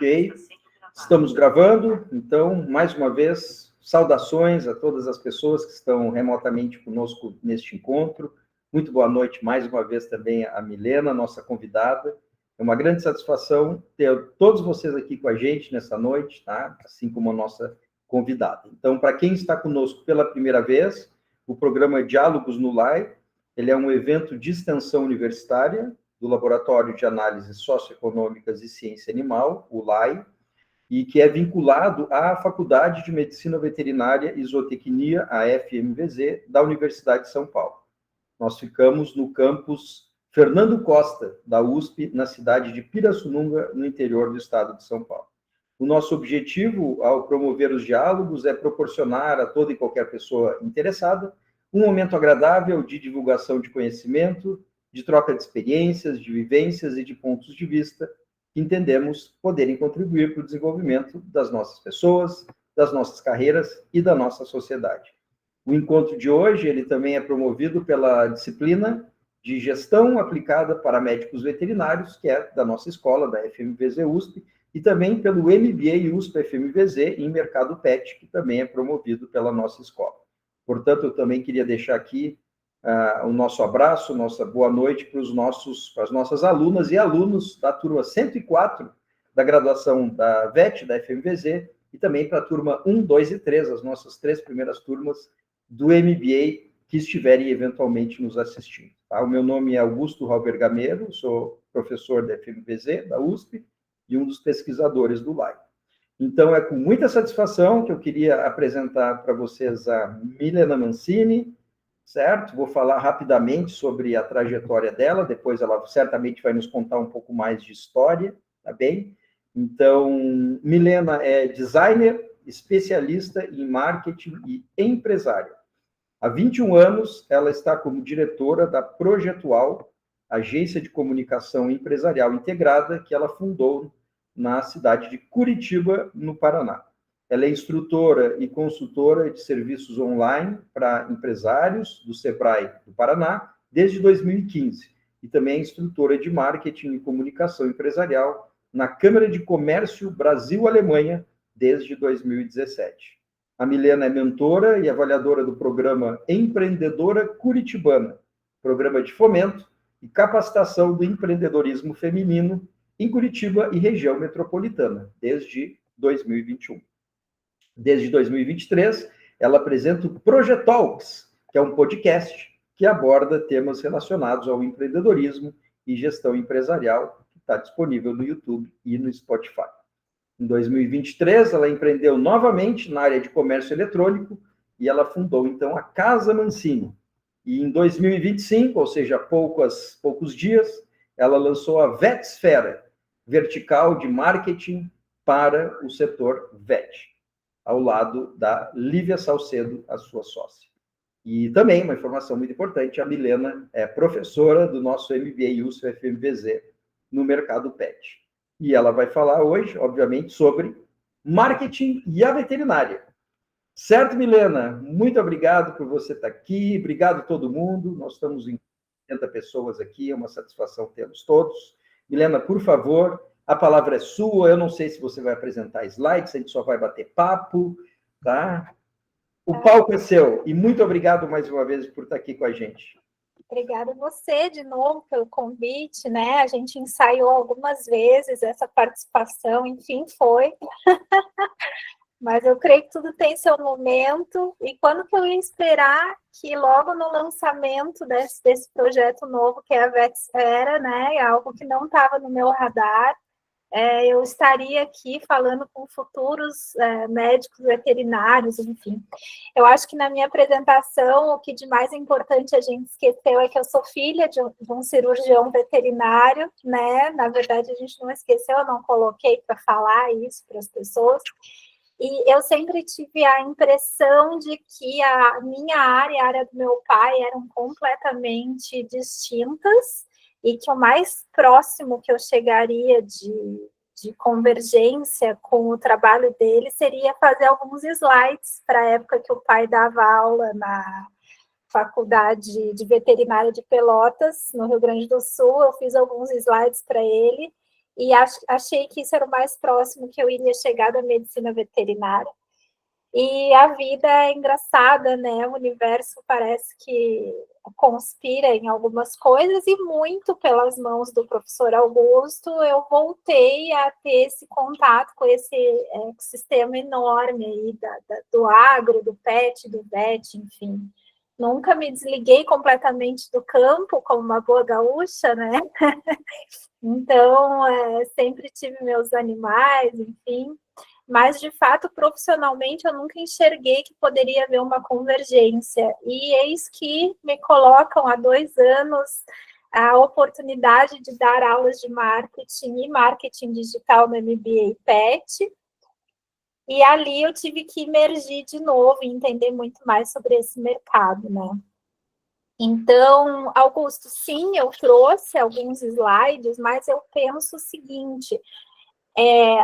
Ok, estamos gravando, então, mais uma vez, saudações a todas as pessoas que estão remotamente conosco neste encontro. Muito boa noite mais uma vez também a Milena, nossa convidada. É uma grande satisfação ter todos vocês aqui com a gente nessa noite, tá? Assim como a nossa convidada. Então, para quem está conosco pela primeira vez, o programa Diálogos no LAI, ele é um evento de extensão universitária do Laboratório de Análises Socioeconômicas e Ciência Animal, o LAI, e que é vinculado à Faculdade de Medicina Veterinária e Zootecnia, a FMVZ, da Universidade de São Paulo. Nós ficamos no campus Fernando Costa, da USP, na cidade de Pirassununga, no interior do estado de São Paulo. O nosso objetivo, ao promover os diálogos, é proporcionar a toda e qualquer pessoa interessada um momento agradável de divulgação de conhecimento, de troca de experiências, de vivências e de pontos de vista que entendemos poderem contribuir para o desenvolvimento das nossas pessoas, das nossas carreiras e da nossa sociedade. O encontro de hoje, ele também é promovido pela disciplina de Gestão Aplicada para Médicos Veterinários, que é da nossa escola, da FMVZ USP, e também pelo MBA USP FMVZ em Mercado Pet, que também é promovido pela nossa escola. Portanto, eu também queria deixar aqui o nosso abraço, nossa boa noite para as nossas alunas e alunos da turma 104 da graduação da VET, da FMVZ, e também para a turma 1, 2 e 3, as nossas 3 primeiras turmas do MBA que estiverem eventualmente nos assistindo. Tá? O meu nome é Augusto Halber Gameiro, sou professor da FMVZ, da USP, e um dos pesquisadores do LAI. Então, é com muita satisfação que eu queria apresentar para vocês a Milena Mancini, certo? Vou falar rapidamente sobre a trajetória dela, depois ela certamente vai nos contar um pouco mais de história, tá bem? Então, Milena é designer, especialista em marketing e empresária. Há 21 anos, ela está como diretora da Projetual, agência de comunicação empresarial integrada, que ela fundou na cidade de Curitiba, no Paraná. Ela é instrutora e consultora de serviços online para empresários do Sebrae do Paraná desde 2015 e também é instrutora de marketing e comunicação empresarial na Câmara de Comércio Brasil-Alemanha desde 2017. A Milena é mentora e avaliadora do programa Empreendedora Curitibana, programa de fomento e capacitação do empreendedorismo feminino em Curitiba e região metropolitana, desde 2021. Desde 2023, ela apresenta o Projetalks, que é um podcast que aborda temas relacionados ao empreendedorismo e gestão empresarial, que está disponível no YouTube e no Spotify. Em 2023, ela empreendeu novamente na área de comércio eletrônico e ela fundou, então, a Casa Mancini. E em 2025, ou seja, poucos dias, ela lançou a Vetsfera, vertical de marketing para o setor VET, ao lado da Lívia Salcedo, a sua sócia. E também, uma informação muito importante, a Milena é professora do nosso MBA USP FMVZ no mercado PET. E ela vai falar hoje, obviamente, sobre marketing e a veterinária. Certo, Milena? Muito obrigado por você estar aqui, obrigado a todo mundo. Nós estamos em 80 pessoas aqui, é uma satisfação tê-los todos. Milena, por favor, a palavra é sua. Eu não sei se você vai apresentar slides, a gente só vai bater papo, tá? O palco é seu. E muito obrigado mais uma vez por estar aqui com a gente. Obrigada a você de novo pelo convite, né? A gente ensaiou algumas vezes essa participação, enfim, foi. Mas eu creio que tudo tem seu momento. E quando que eu ia esperar que logo no lançamento desse projeto novo, que é a Vetsfera, né? Algo que não estava no meu radar, eu estaria aqui falando com futuros médicos veterinários, enfim. Eu acho que na minha apresentação, o que de mais importante a gente esqueceu é que eu sou filha de um cirurgião veterinário, né? Na verdade, a gente não esqueceu, eu não coloquei para falar isso para as pessoas. E eu sempre tive a impressão de que a minha área e a área do meu pai eram completamente distintas, e que o mais próximo que eu chegaria de convergência com o trabalho dele seria fazer alguns slides para a época que o pai dava aula na Faculdade de Veterinária de Pelotas, no Rio Grande do Sul. Eu fiz alguns slides para ele, e achei que isso era o mais próximo que eu iria chegar da medicina veterinária. E a vida é engraçada, né? O universo parece que conspira em algumas coisas, e muito pelas mãos do professor Augusto eu voltei a ter esse contato com esse ecossistema enorme aí do agro, do pet, do vet, enfim. Nunca me desliguei completamente do campo, como uma boa gaúcha, né? Então, sempre tive meus animais, enfim. Mas, de fato, profissionalmente, eu nunca enxerguei que poderia haver uma convergência. E eis que me colocam há 2 anos a oportunidade de dar aulas de marketing e marketing digital no MBA PET. E ali eu tive que emergir de novo e entender muito mais sobre esse mercado, né? Então, Augusto, sim, eu trouxe alguns slides, mas eu penso o seguinte,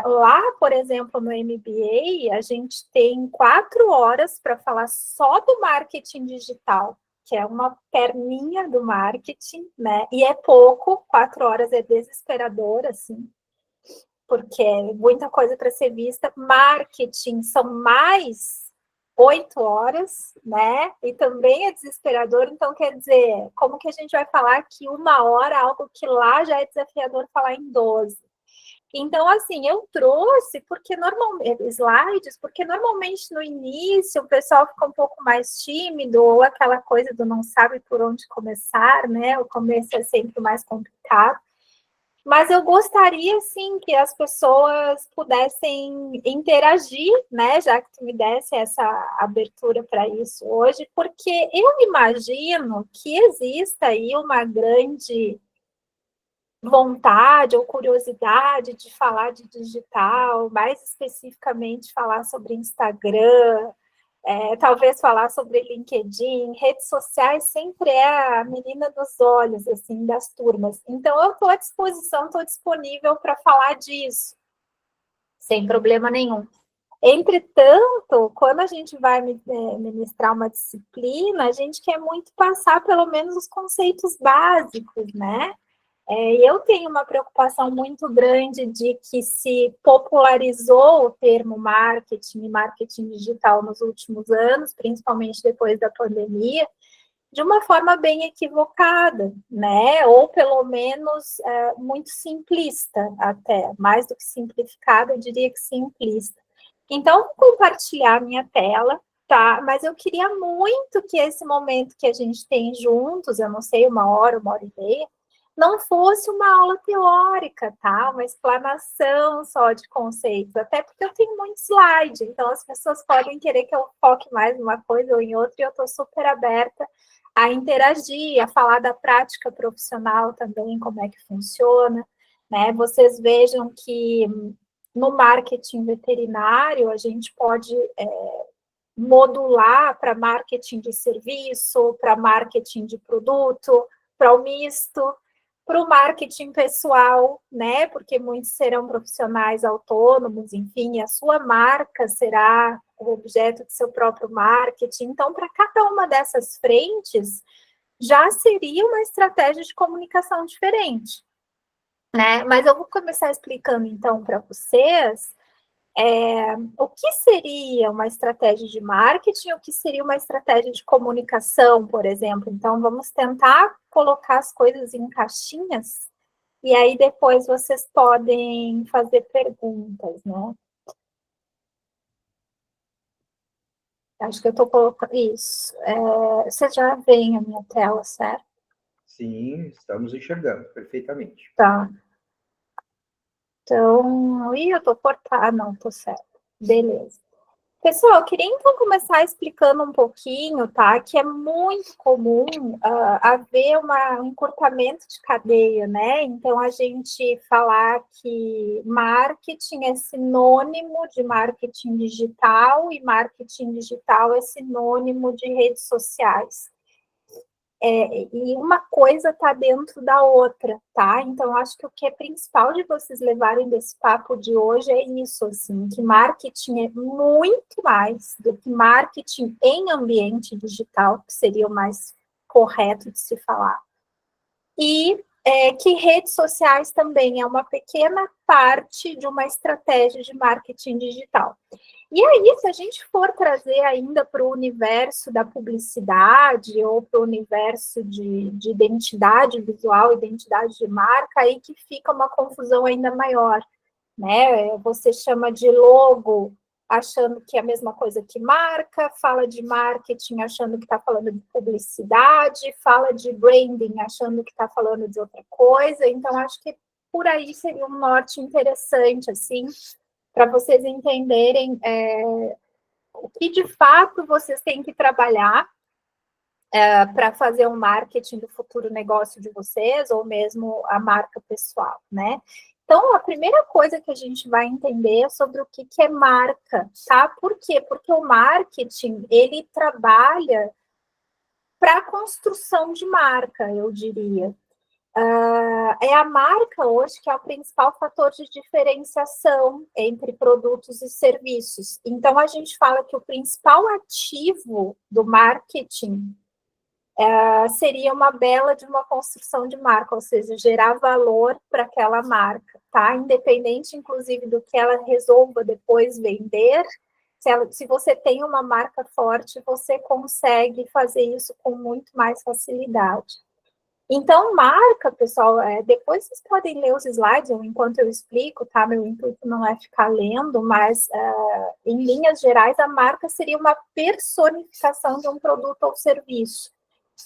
lá, por exemplo, no MBA, a gente tem 4 horas para falar só do marketing digital, que é uma perninha do marketing, né? E é pouco, 4 horas é desesperador, assim, porque é muita coisa para ser vista. Marketing são mais 8 horas, né? E também é desesperador, então quer dizer, como que a gente vai falar que 1 hora, algo que lá já é desafiador falar em 12? Então, assim, eu trouxe porque normalmente slides, porque normalmente no início o pessoal fica um pouco mais tímido, ou aquela coisa do não sabe por onde começar, né? O começo é sempre mais complicado. Mas eu gostaria, sim, que as pessoas pudessem interagir, né? Já que tu me desse essa abertura para isso hoje, porque eu imagino que exista aí uma grande vontade ou curiosidade de falar de digital, mais especificamente falar sobre Instagram, talvez falar sobre LinkedIn, redes sociais sempre é a menina dos olhos, assim, das turmas. Então, eu estou à disposição, estou disponível para falar disso, sem problema nenhum. Entretanto, quando a gente vai ministrar uma disciplina, a gente quer muito passar pelo menos os conceitos básicos, né? Eu tenho uma preocupação muito grande de que se popularizou o termo marketing e marketing digital nos últimos anos, principalmente depois da pandemia, de uma forma bem equivocada, né? Ou pelo menos muito simplista até, mais do que simplificada, eu diria que simplista. Então, vou compartilhar minha tela, tá? Mas eu queria muito que esse momento que a gente tem juntos, eu não sei, 1 hora, 1 hora e meia, não fosse uma aula teórica, tá? Uma explanação só de conceitos, até porque eu tenho muito slide, então as pessoas podem querer que eu foque mais em uma coisa ou em outra, e eu estou super aberta a interagir, a falar da prática profissional também, como é que funciona, né? Vocês vejam que no marketing veterinário a gente pode modular para marketing de serviço, para marketing de produto, para o misto, para o marketing pessoal, né? Porque muitos serão profissionais autônomos, enfim, a sua marca será o objeto de seu próprio marketing. Então, para cada uma dessas frentes, já seria uma estratégia de comunicação diferente, né? Mas eu vou começar explicando, então, para vocês o que seria uma estratégia de marketing, o que seria uma estratégia de comunicação, por exemplo. Então, vamos tentar colocar as coisas em caixinhas, e aí depois vocês podem fazer perguntas, né? Acho que eu estou colocando isso. Você já vê a minha tela, certo? Sim, estamos enxergando perfeitamente. Tá. Então, eu estou cortada. Não, estou certo. Beleza. Pessoal, eu queria então começar explicando um pouquinho, tá? Que é muito comum haver um encurtamento de cadeia, né? Então, a gente falar que marketing é sinônimo de marketing digital e marketing digital é sinônimo de redes sociais. E uma coisa está dentro da outra, tá? Então, acho que o que é principal de vocês levarem desse papo de hoje é isso, assim, que marketing é muito mais do que marketing em ambiente digital, que seria o mais correto de se falar. E que redes sociais também é uma pequena parte de uma estratégia de marketing digital. E aí, se a gente for trazer ainda para o universo da publicidade ou para o universo de identidade visual, identidade de marca, aí que fica uma confusão ainda maior, né? Você chama de logo achando que é a mesma coisa que marca, fala de marketing achando que está falando de publicidade, fala de branding achando que está falando de outra coisa. Então, acho que por aí seria um norte interessante, assim, para vocês entenderem o que de fato vocês têm que trabalhar para fazer um marketing do futuro negócio de vocês, ou mesmo a marca pessoal, né? Então, a primeira coisa que a gente vai entender é sobre o que é marca, tá? Por quê? Porque o marketing, ele trabalha para a construção de marca, eu diria. É a marca hoje que é o principal fator de diferenciação entre produtos e serviços. Então, a gente fala que o principal ativo do marketing seria uma bela de uma construção de marca, ou seja, gerar valor para aquela marca, tá? Independente, inclusive, do que ela resolva depois vender, se você tem uma marca forte, você consegue fazer isso com muito mais facilidade. Então, marca, pessoal, depois vocês podem ler os slides, enquanto eu explico, tá? Meu intuito não é ficar lendo, mas, em linhas gerais, a marca seria uma personificação de um produto ou serviço.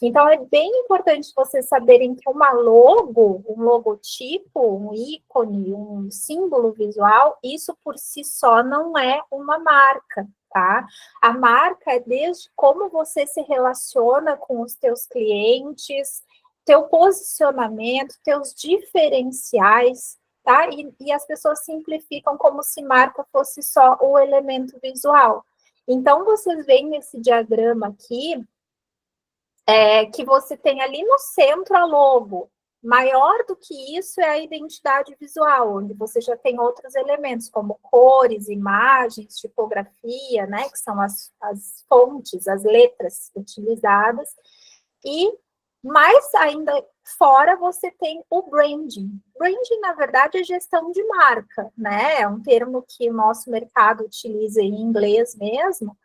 Então, é bem importante vocês saberem que uma logo, um logotipo, um ícone, um símbolo visual, isso por si só não é uma marca, tá? A marca é desde como você se relaciona com os teus clientes, teu posicionamento, teus diferenciais, tá? E as pessoas simplificam como se marca fosse só o elemento visual. Então, vocês veem nesse diagrama aqui, que você tem ali no centro a logo. Maior do que isso é a identidade visual, onde você já tem outros elementos, como cores, imagens, tipografia, né, que são as fontes, as letras utilizadas. E mais ainda fora você tem o branding. Branding, na verdade, é gestão de marca, né? É um termo que o nosso mercado utiliza em inglês mesmo.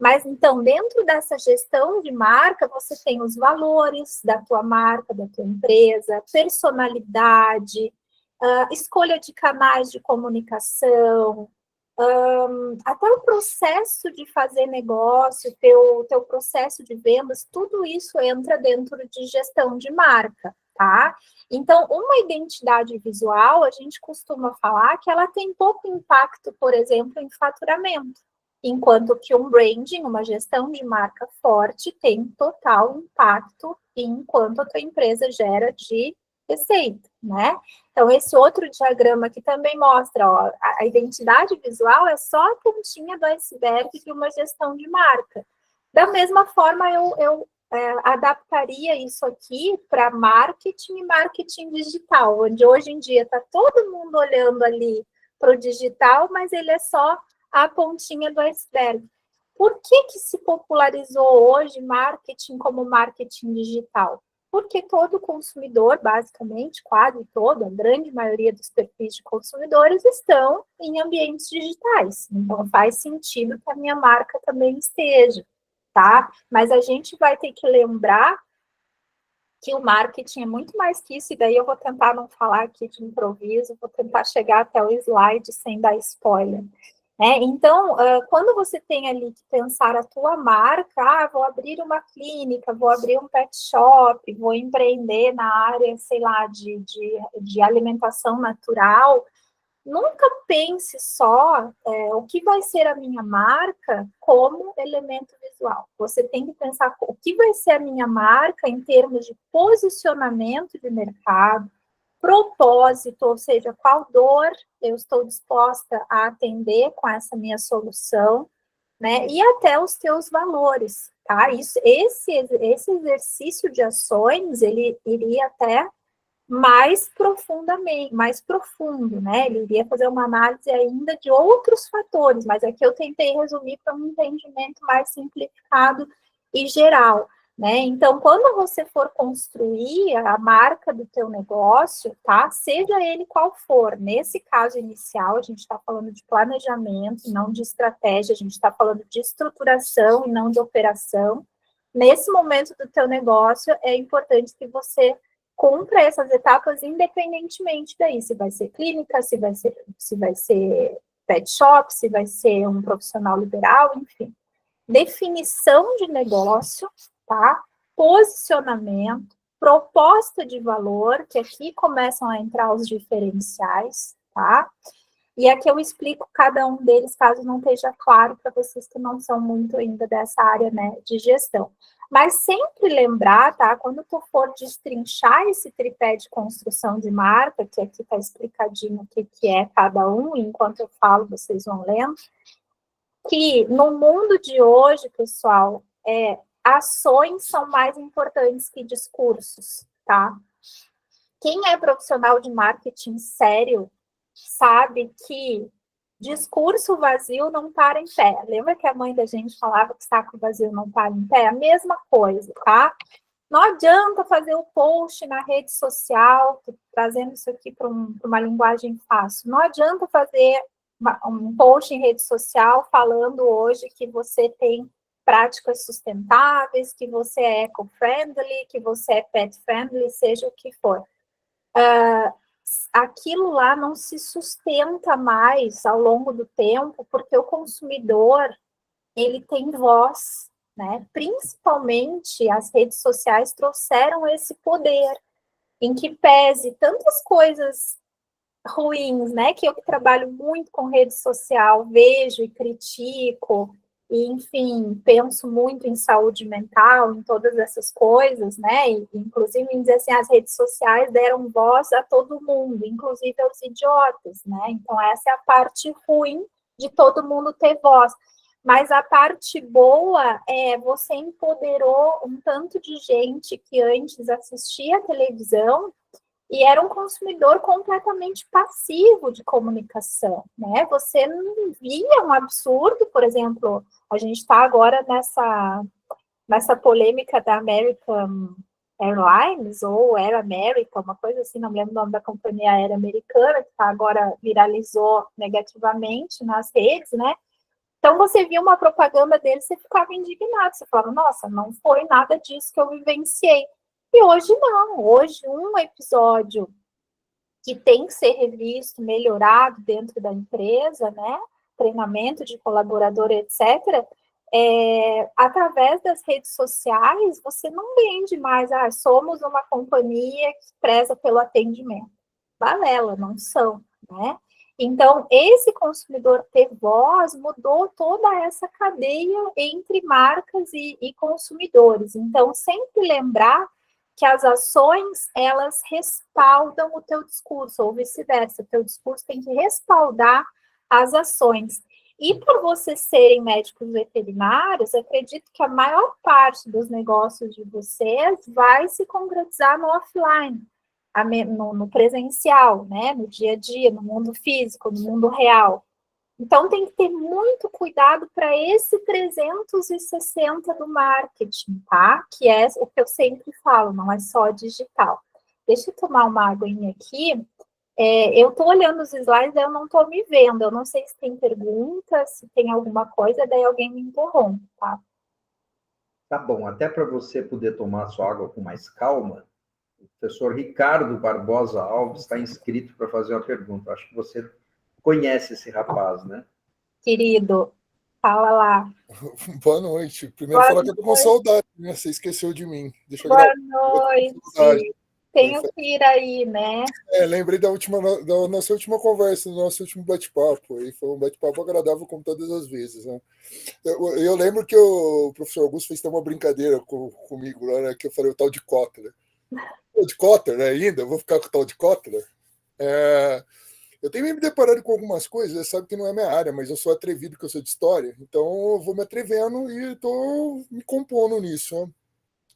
Mas, então, dentro dessa gestão de marca, você tem os valores da tua marca, da tua empresa, personalidade, escolha de canais de comunicação, até o processo de fazer negócio, teu processo de vendas, tudo isso entra dentro de gestão de marca, tá? Então, uma identidade visual, a gente costuma falar que ela tem pouco impacto, por exemplo, em faturamento, enquanto que um branding, uma gestão de marca forte, tem total impacto em quanto a tua empresa gera de receita, né? Então, esse outro diagrama aqui também mostra, ó, a identidade visual é só a pontinha do iceberg de uma gestão de marca. Da mesma forma, eu adaptaria isso aqui para marketing e marketing digital, onde hoje em dia está todo mundo olhando ali para o digital, mas ele é só a pontinha do iceberg. Por que se popularizou hoje marketing como marketing digital? Porque todo consumidor, basicamente, quase todo, a grande maioria dos perfis de consumidores estão em ambientes digitais. Então, faz sentido que a minha marca também esteja, tá? Mas a gente vai ter que lembrar que o marketing é muito mais que isso, e daí eu vou tentar não falar aqui de improviso, vou tentar chegar até o slide sem dar spoiler. Então, quando você tem ali que pensar a tua marca, vou abrir uma clínica, vou abrir um pet shop, vou empreender na área, sei lá, de alimentação natural, nunca pense só o que vai ser a minha marca como elemento visual. Você tem que pensar o que vai ser a minha marca em termos de posicionamento de mercado, propósito, ou seja, qual dor eu estou disposta a atender com essa minha solução, né? E até os teus valores, tá? Esse exercício de ações, ele iria até mais profundamente, mais profundo, né? Ele iria fazer uma análise ainda de outros fatores, mas aqui eu tentei resumir para um entendimento mais simplificado e geral. né? Então, quando você for construir a marca do teu negócio, tá? Seja ele qual for, nesse caso inicial, a gente está falando de planejamento, não de estratégia, a gente está falando de estruturação e não de operação. Nesse momento do teu negócio, é importante que você cumpra essas etapas independentemente daí, se vai ser clínica, se vai ser pet shop, se vai ser um profissional liberal, enfim. Definição de negócio, tá? Posicionamento, proposta de valor, que aqui começam a entrar os diferenciais, tá? E aqui eu explico cada um deles, caso não esteja claro para vocês que não são muito ainda dessa área, né, de gestão. Mas sempre lembrar, tá? Quando tu for destrinchar esse tripé de construção de marca, que aqui está explicadinho o que é cada um, e enquanto eu falo, vocês vão lendo, que no mundo de hoje, pessoal, ações são mais importantes que discursos, tá? Quem é profissional de marketing sério sabe que discurso vazio não para em pé. Lembra que a mãe da gente falava que saco vazio não para em pé? A mesma coisa, tá? Não adianta fazer o post na rede social, trazendo isso aqui para uma linguagem fácil. Não adianta fazer um post em rede social falando hoje que você tem práticas sustentáveis, que você é eco-friendly, que você é pet-friendly, seja o que for. Aquilo lá não se sustenta mais ao longo do tempo, porque o consumidor, ele tem voz, né? Principalmente as redes sociais trouxeram esse poder, em que pese tantas coisas ruins, né? Que eu que trabalho muito com rede social, vejo e critico, e, enfim, penso muito em saúde mental, em todas essas coisas, né? E, inclusive, em dizer assim, as redes sociais deram voz a todo mundo, inclusive aos idiotas, né? Então, essa é a parte ruim de todo mundo ter voz. Mas a parte boa é você empoderou um tanto de gente que antes assistia a televisão e era um consumidor completamente passivo de comunicação, né? Você não via um absurdo, por exemplo, a gente está agora nessa polêmica da American Airlines, ou Air America, uma coisa assim, não me lembro o nome da companhia aérea americana, que tá agora viralizou negativamente nas redes, né? Então, você via uma propaganda dele, você ficava indignado, você falava, nossa, não foi nada disso que eu vivenciei. E hoje não, hoje um episódio que tem que ser revisto, melhorado dentro da empresa, né? Treinamento de colaborador, etc. Através das redes sociais, você não vende mais, somos uma companhia que preza pelo atendimento. Balela, não são, né? Então, esse consumidor ter voz mudou toda essa cadeia entre marcas e consumidores. Então, sempre lembrar que as ações, elas respaldam o teu discurso, ou vice-versa. O teu discurso tem que respaldar as ações. E por vocês serem médicos veterinários, acredito que a maior parte dos negócios de vocês vai se concretizar no offline, no presencial, né? No dia a dia, no mundo físico, no mundo real. Então, tem que ter muito cuidado para esse 360 do marketing, tá? Que é o que eu sempre falo, não é só digital. Deixa eu tomar uma aguinha aqui. Eu estou olhando os slides, eu não estou me vendo. Eu não sei se tem pergunta, se tem alguma coisa, daí alguém me interrompe, tá? Tá bom, até para você poder tomar sua água com mais calma, o professor Ricardo Barbosa Alves está inscrito para fazer uma pergunta. Acho que você conhece esse rapaz, né? Querido, fala lá. Boa noite. Primeiro falar que eu tô com saudade, né? Você esqueceu de mim. Deixa eu Boa gravar. noite. Tenho que ir aí, né? Lembrei da nossa última conversa, do nosso último bate-papo. E foi um bate-papo agradável como todas as vezes, né? Eu lembro que o professor Augusto fez uma brincadeira comigo lá, né? Que eu falei o tal de Kotler. O de Kotler, né, ainda? Eu vou ficar com o tal de Kotler. Eu tenho me deparado com algumas coisas, você sabe que não é minha área, mas eu sou atrevido, que eu sou de história, então eu vou me atrevendo e estou me compondo nisso. Né?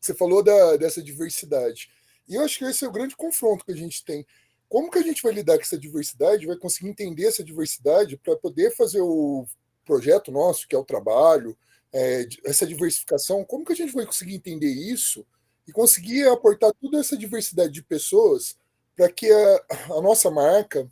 Você falou dessa diversidade. E eu acho que esse é o grande confronto que a gente tem. Como que a gente vai lidar com essa diversidade, vai conseguir entender essa diversidade para poder fazer o projeto nosso, que é o trabalho, essa diversificação, como que a gente vai conseguir entender isso e conseguir aportar toda essa diversidade de pessoas para que a nossa marca,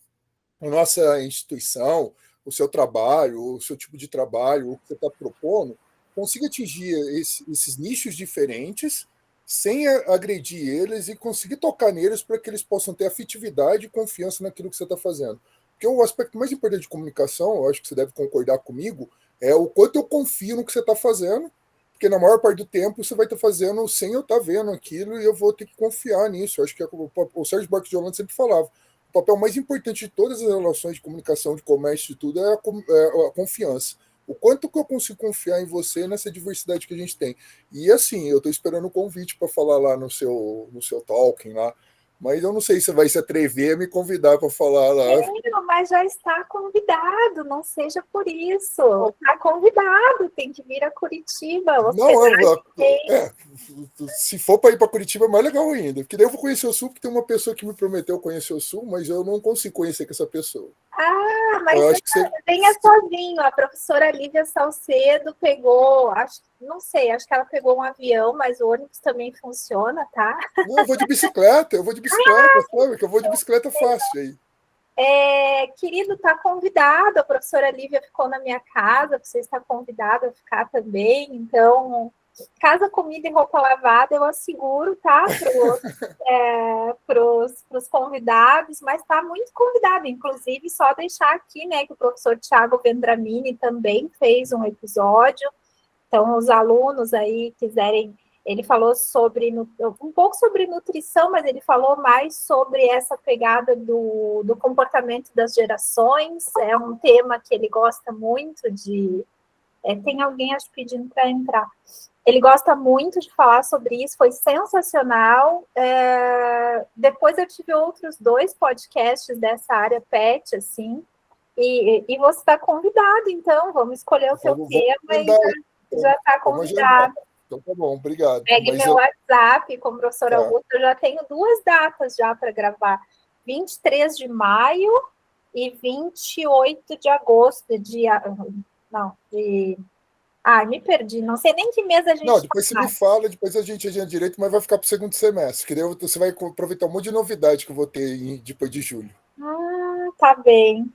a nossa instituição, o seu trabalho, o seu tipo de trabalho, o que você está propondo, consiga atingir esses nichos diferentes sem agredir eles e conseguir tocar neles para que eles possam ter afetividade e confiança naquilo que você está fazendo. Porque o aspecto mais importante de comunicação, eu acho que você deve concordar comigo, é o quanto eu confio no que você está fazendo, porque na maior parte do tempo você vai estar fazendo sem eu estar vendo aquilo e eu vou ter que confiar nisso. Eu acho que o Sérgio Buarque de Holanda sempre falava, o papel mais importante de todas as relações de comunicação, de comércio, de tudo, é a confiança. O quanto que eu consigo confiar em você nessa diversidade que a gente tem. E assim, eu estou esperando o convite para falar lá no seu talking lá, mas eu não sei se você vai se atrever a me convidar para falar lá. Mas já está convidado, não seja por isso. Está convidado, tem que vir a Curitiba. Se for para ir para Curitiba é mais legal ainda, porque daí eu vou conhecer o Sul, porque tem uma pessoa que me prometeu conhecer o Sul, mas eu não consigo conhecer com essa pessoa. Mas eu acho que você venha sozinho. A professora Lívia Salcedo pegou, não sei, acho que ela pegou um avião, mas o ônibus também funciona, tá? Não, eu vou de bicicleta, sabe? Que eu vou de bicicleta fácil aí. Querido, está convidado, a professora Lívia ficou na minha casa, você está convidado a ficar também, então, casa, comida e roupa lavada eu asseguro, tá, para os convidados, mas está muito convidado, inclusive, só deixar aqui, né, que o professor Thiago Vendramini também fez um episódio, então, os alunos aí quiserem. Ele falou um pouco sobre nutrição, mas ele falou mais sobre essa pegada do comportamento das gerações. É um tema que ele gosta muito de. Tem alguém, acho, pedindo para entrar. Ele gosta muito de falar sobre isso, foi sensacional. Depois eu tive outros 2 podcasts dessa área pet, assim, e você está convidado, então, vamos escolher o seu tema e já está convidado. Então tá bom, obrigado. Pegue meu WhatsApp com o professor Augusto, eu já tenho 2 datas já para gravar, 23 de maio e 28 de agosto, me perdi, não sei nem que mês a gente... Não, depois você me fala, depois a gente agenda direito, mas vai ficar para o segundo semestre, que daí você vai aproveitar um monte de novidade que eu vou ter depois de julho. Tá bem.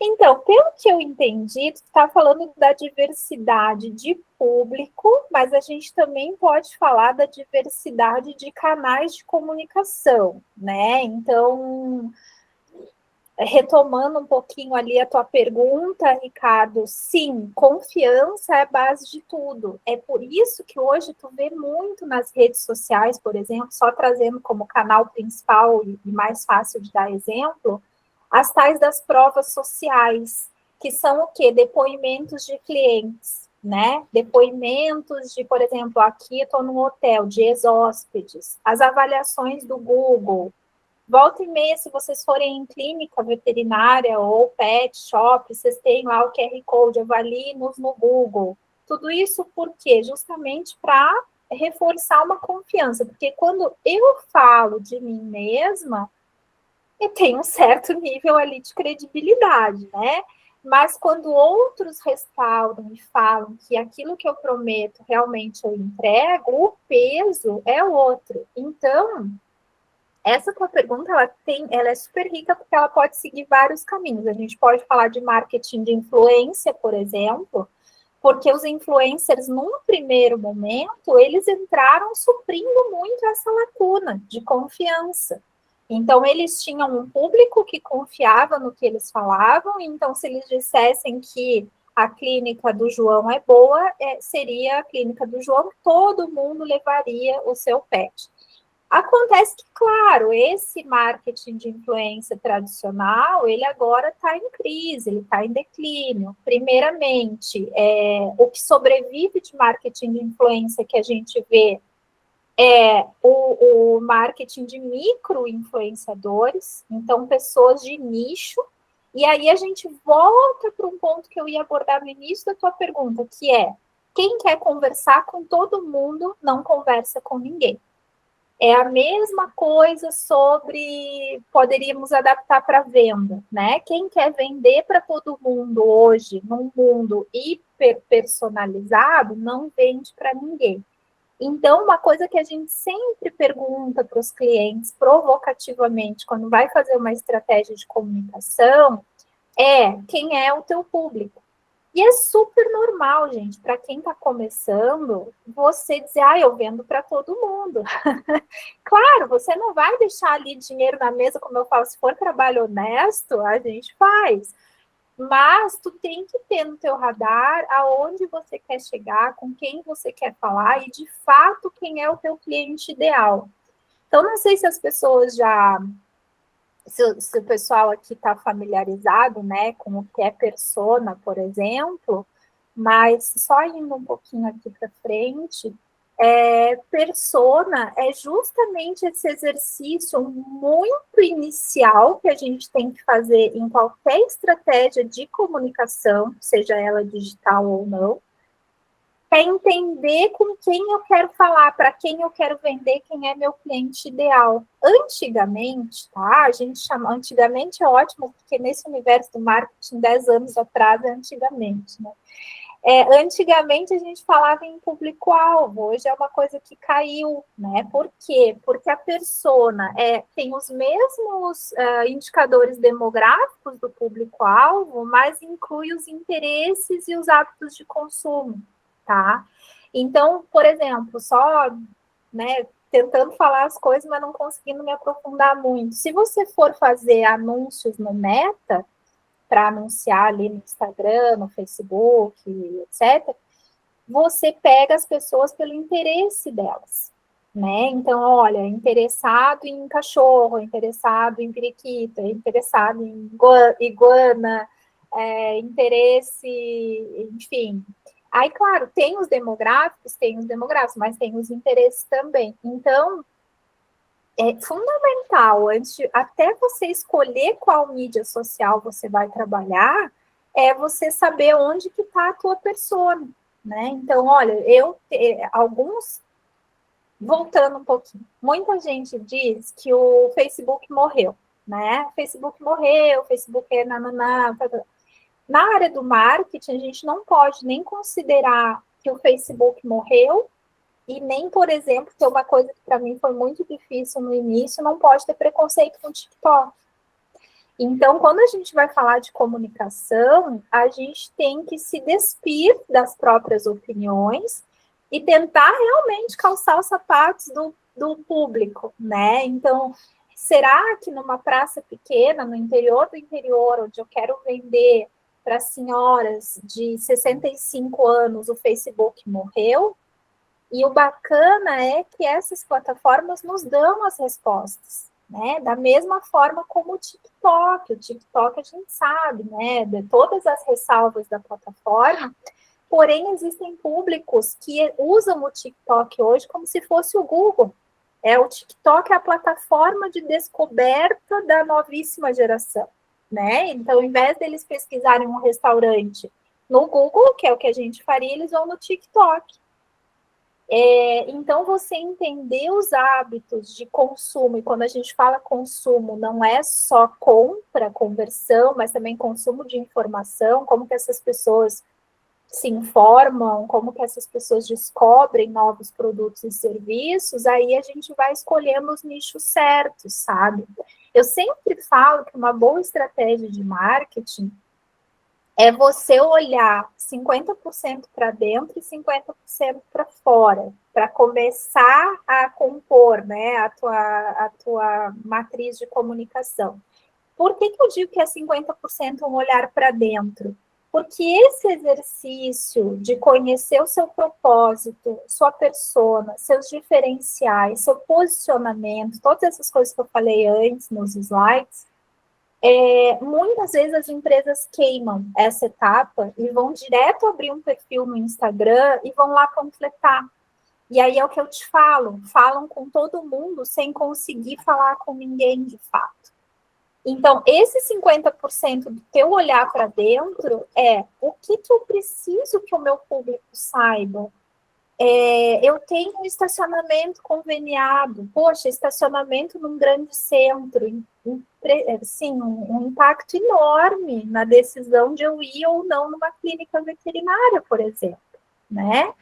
Então, pelo que eu entendi, tu está falando da diversidade de público, mas a gente também pode falar da diversidade de canais de comunicação, né? Então, retomando um pouquinho ali a tua pergunta, Ricardo, sim, confiança é a base de tudo. É por isso que hoje tu vê muito nas redes sociais, por exemplo, só trazendo como canal principal e mais fácil de dar exemplo, as tais das provas sociais, que são o quê? Depoimentos de clientes, né? Depoimentos de, por exemplo, aqui eu estou num hotel de ex-hóspedes, as avaliações do Google. Volta e meia, se vocês forem em clínica veterinária ou pet shop, vocês têm lá o QR Code, avalie-nos no Google. Tudo isso por quê? Justamente para reforçar uma confiança, porque quando eu falo de mim mesma, e tem um certo nível ali de credibilidade, né? Mas quando outros respaldam e falam que aquilo que eu prometo realmente eu entrego, o peso é outro. Então, essa tua pergunta, ela é super rica porque ela pode seguir vários caminhos. A gente pode falar de marketing de influência, por exemplo, porque os influencers, num primeiro momento, eles entraram suprindo muito essa lacuna de confiança. Então, eles tinham um público que confiava no que eles falavam, então, se eles dissessem que a clínica do João é boa, seria a clínica do João, todo mundo levaria o seu pet. Acontece que, claro, esse marketing de influência tradicional, ele agora está em crise, ele está em declínio. Primeiramente, o que sobrevive de marketing de influência que a gente vê é o marketing de micro-influenciadores, então pessoas de nicho, e aí a gente volta para um ponto que eu ia abordar no início da tua pergunta, que é, quem quer conversar com todo mundo não conversa com ninguém. É a mesma coisa sobre, poderíamos adaptar para venda, né? Quem quer vender para todo mundo hoje, num mundo hiper personalizado, não vende para ninguém. Então, uma coisa que a gente sempre pergunta para os clientes provocativamente, quando vai fazer uma estratégia de comunicação, é quem é o teu público. E é super normal, gente, para quem está começando, você dizer, eu vendo para todo mundo. Claro, você não vai deixar ali dinheiro na mesa, como eu falo, se for trabalho honesto, a gente faz. Mas tu tem que ter no teu radar aonde você quer chegar, com quem você quer falar e, de fato, quem é o teu cliente ideal. Então, não sei se as pessoas já... Se o pessoal aqui está familiarizado, né, com o que é persona, por exemplo, mas só indo um pouquinho aqui para frente, persona é justamente esse exercício muito inicial que a gente tem que fazer em qualquer estratégia de comunicação, seja ela digital ou não, é entender com quem eu quero falar, para quem eu quero vender, quem é meu cliente ideal. Antigamente, tá? A gente chama... Antigamente é ótimo, porque nesse universo do marketing, 10 anos atrás, é antigamente, né? Antigamente a gente falava em público-alvo, hoje é uma coisa que caiu, né? Por quê? Porque a persona tem os mesmos indicadores demográficos do público-alvo, mas inclui os interesses e os hábitos de consumo, tá? Então, por exemplo, só, né, tentando falar as coisas, mas não conseguindo me aprofundar muito. Se você for fazer anúncios no Meta, para anunciar ali no Instagram, no Facebook, etc., você pega as pessoas pelo interesse delas, né? Então, olha, interessado em cachorro, interessado em periquita, interessado em iguana, interesse, enfim. Aí, claro, tem os demográficos, mas tem os interesses também. Então, é fundamental, até você escolher qual mídia social você vai trabalhar, é você saber onde que está a tua persona, né? Então, olha, voltando um pouquinho, muita gente diz que o Facebook morreu, né? Facebook morreu, Facebook é nananá. Na área do marketing, a gente não pode nem considerar que o Facebook morreu, e nem, por exemplo, que é uma coisa que para mim foi muito difícil no início, não pode ter preconceito com o TikTok. Então, quando a gente vai falar de comunicação, a gente tem que se despir das próprias opiniões e tentar realmente calçar os sapatos do público, né? Então, será que numa praça pequena, no interior do interior, onde eu quero vender para senhoras de 65 anos, o Facebook morreu? E o bacana é que essas plataformas nos dão as respostas, né? Da mesma forma como o TikTok. O TikTok a gente sabe, né? De todas as ressalvas da plataforma, porém existem públicos que usam o TikTok hoje como se fosse o Google. O TikTok é a plataforma de descoberta da novíssima geração, né? Então, ao invés deles pesquisarem um restaurante no Google, que é o que a gente faria, eles vão no TikTok. Então, você entender os hábitos de consumo, e quando a gente fala consumo, não é só compra, conversão, mas também consumo de informação, como que essas pessoas se informam, como que essas pessoas descobrem novos produtos e serviços, aí a gente vai escolhendo os nichos certos, sabe? Eu sempre falo que uma boa estratégia de marketing é você olhar 50% para dentro e 50% para fora, para começar a compor, né, a tua matriz de comunicação. Por que eu digo que é 50% um olhar para dentro? Porque esse exercício de conhecer o seu propósito, sua persona, seus diferenciais, seu posicionamento, todas essas coisas que eu falei antes nos slides, muitas vezes as empresas queimam essa etapa e vão direto abrir um perfil no Instagram e vão lá panfletar. E aí é o que eu te falo, falam com todo mundo sem conseguir falar com ninguém de fato. Então, esse 50% do teu olhar para dentro é o que eu preciso que o meu público saiba, Eu tenho um estacionamento conveniado. Poxa, estacionamento num grande centro, assim, um impacto enorme na decisão de eu ir ou não numa clínica veterinária, por exemplo, né?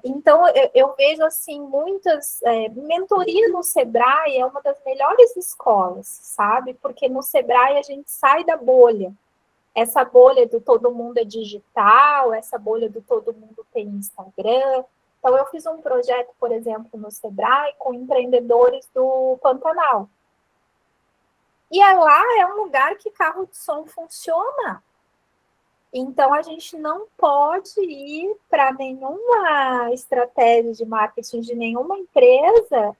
Então, eu vejo, assim, muitas... mentoria no Sebrae é uma das melhores escolas, sabe? Porque no Sebrae a gente sai da bolha. Essa bolha do todo mundo é digital, essa bolha do todo mundo tem Instagram. Então, eu fiz um projeto, por exemplo, no Sebrae, com empreendedores do Pantanal. E lá é um lugar que carro de som funciona. Então, a gente não pode ir para nenhuma estratégia de marketing de nenhuma empresa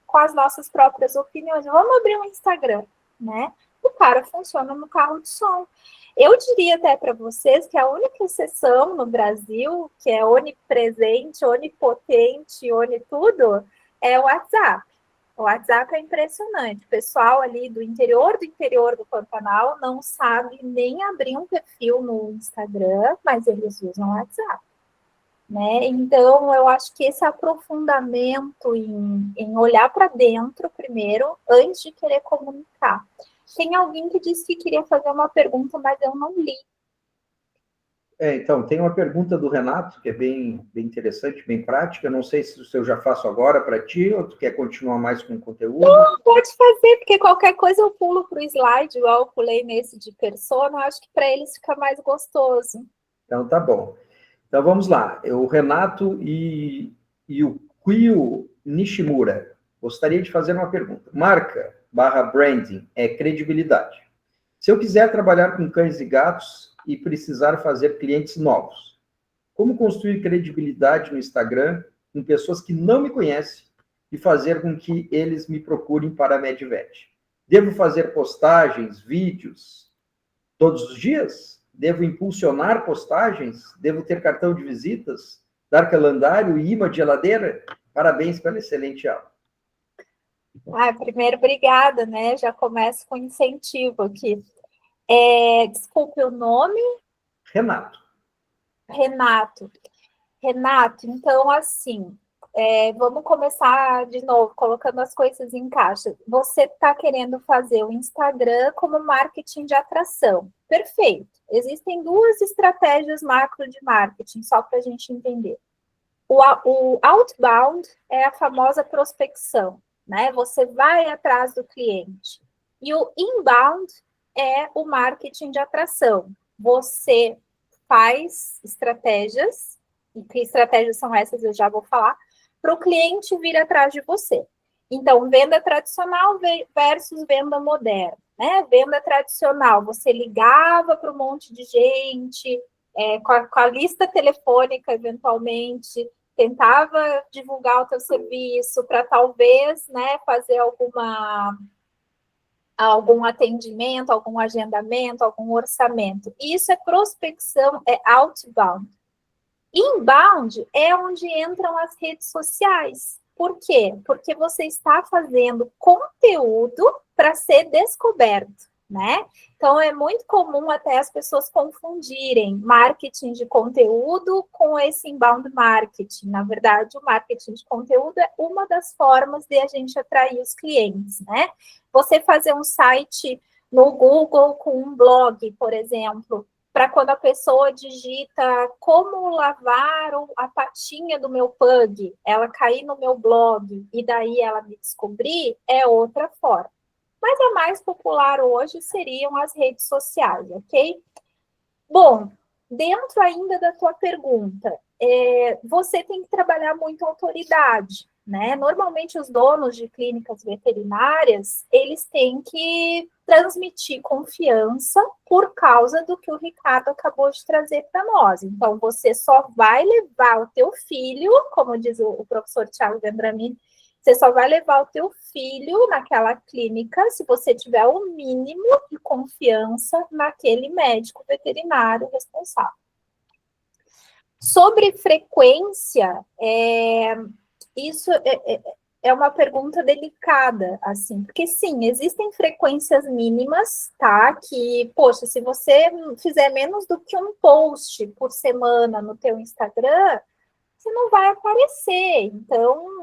com as nossas próprias opiniões. Vamos abrir um Instagram, né? O cara funciona no carro de som. Eu diria até para vocês que a única exceção no Brasil, que é onipresente, onipotente, tudo, é o WhatsApp. O WhatsApp é impressionante. O pessoal ali do interior do Pantanal não sabe nem abrir um perfil no Instagram, mas eles usam o WhatsApp. Né? Então, eu acho que esse aprofundamento em olhar para dentro primeiro, antes de querer comunicar. Tem alguém que disse que queria fazer uma pergunta, mas eu não li. Então, tem uma pergunta do Renato, que é bem interessante, bem prática. Não sei se eu já faço agora para ti, ou tu quer continuar mais com o conteúdo? Não, pode fazer, porque qualquer coisa eu pulo para o slide, igual eu pulei nesse de persona, acho que para eles fica mais gostoso. Então, tá bom. Então, vamos lá. O Renato e o Kuio Nishimura. Gostaria de fazer uma pergunta. Marca/branding é credibilidade. Se eu quiser trabalhar com cães e gatos e precisar fazer clientes novos, como construir credibilidade no Instagram com pessoas que não me conhecem e fazer com que eles me procurem para a MedVet? Devo fazer postagens, vídeos todos os dias? Devo impulsionar postagens? Devo ter cartão de visitas? Dar calendário e imã de geladeira? Parabéns pela excelente aula. Primeiro, obrigada, né? Já começo com incentivo aqui. Desculpe o nome? Renato. Renato, então, assim, vamos começar de novo, colocando as coisas em caixa. Você está querendo fazer o Instagram como marketing de atração. Perfeito. Existem duas estratégias macro de marketing, só para a gente entender. O outbound é a famosa prospecção, né? Você vai atrás do cliente. E o inbound é o marketing de atração. Você faz estratégias, e que estratégias são essas eu já vou falar, para o cliente vir atrás de você. Então, venda tradicional versus venda moderna, né? Venda tradicional, você ligava para um monte de gente, com a lista telefônica, eventualmente, tentava divulgar o teu serviço para talvez, né, fazer algum atendimento, algum agendamento, algum orçamento. Isso é prospecção, é outbound. Inbound é onde entram as redes sociais. Por quê? Porque você está fazendo conteúdo para ser descoberto, né? Então, é muito comum até as pessoas confundirem marketing de conteúdo com esse inbound marketing. Na verdade, o marketing de conteúdo é uma das formas de a gente atrair os clientes, né? Você fazer um site no Google com um blog, por exemplo, para quando a pessoa digita como lavar a patinha do meu pug, ela cair no meu blog e daí ela me descobrir, é outra forma. Mas a mais popular hoje seriam as redes sociais, ok? Bom, dentro ainda da tua pergunta, você tem que trabalhar muito a autoridade, né? Normalmente os donos de clínicas veterinárias, eles têm que transmitir confiança por causa do que o Ricardo acabou de trazer para nós. Então, você só vai levar o teu filho, como diz o professor Thiago Vendramini, você só vai levar o teu filho naquela clínica se você tiver o mínimo de confiança naquele médico veterinário responsável. Sobre frequência, isso é uma pergunta delicada, assim, porque sim, existem frequências mínimas, tá? Que, poxa, se você fizer menos do que um post por semana no teu Instagram, você não vai aparecer. Então,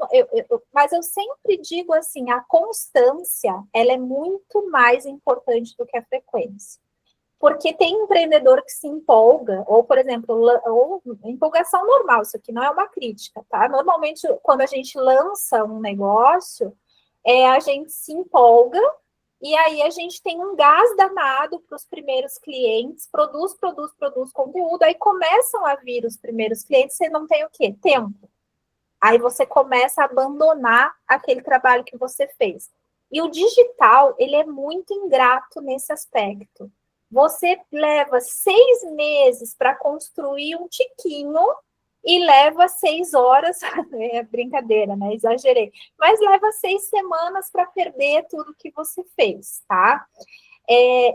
mas eu sempre digo assim, a constância, ela é muito mais importante do que a frequência. Porque tem empreendedor que se empolga, ou, por exemplo, ou empolgação normal, isso aqui não é uma crítica, tá? Normalmente, quando a gente lança um negócio, a gente se empolga, e aí a gente tem um gás danado para os primeiros clientes, produz conteúdo, aí começam a vir os primeiros clientes, você não tem o quê? Tempo. Aí você começa a abandonar aquele trabalho que você fez. E o digital, ele é muito ingrato nesse aspecto. Você leva 6 meses para construir um tiquinho e leva 6 horas, é brincadeira, né? Exagerei, mas leva 6 semanas para perder tudo que você fez, tá?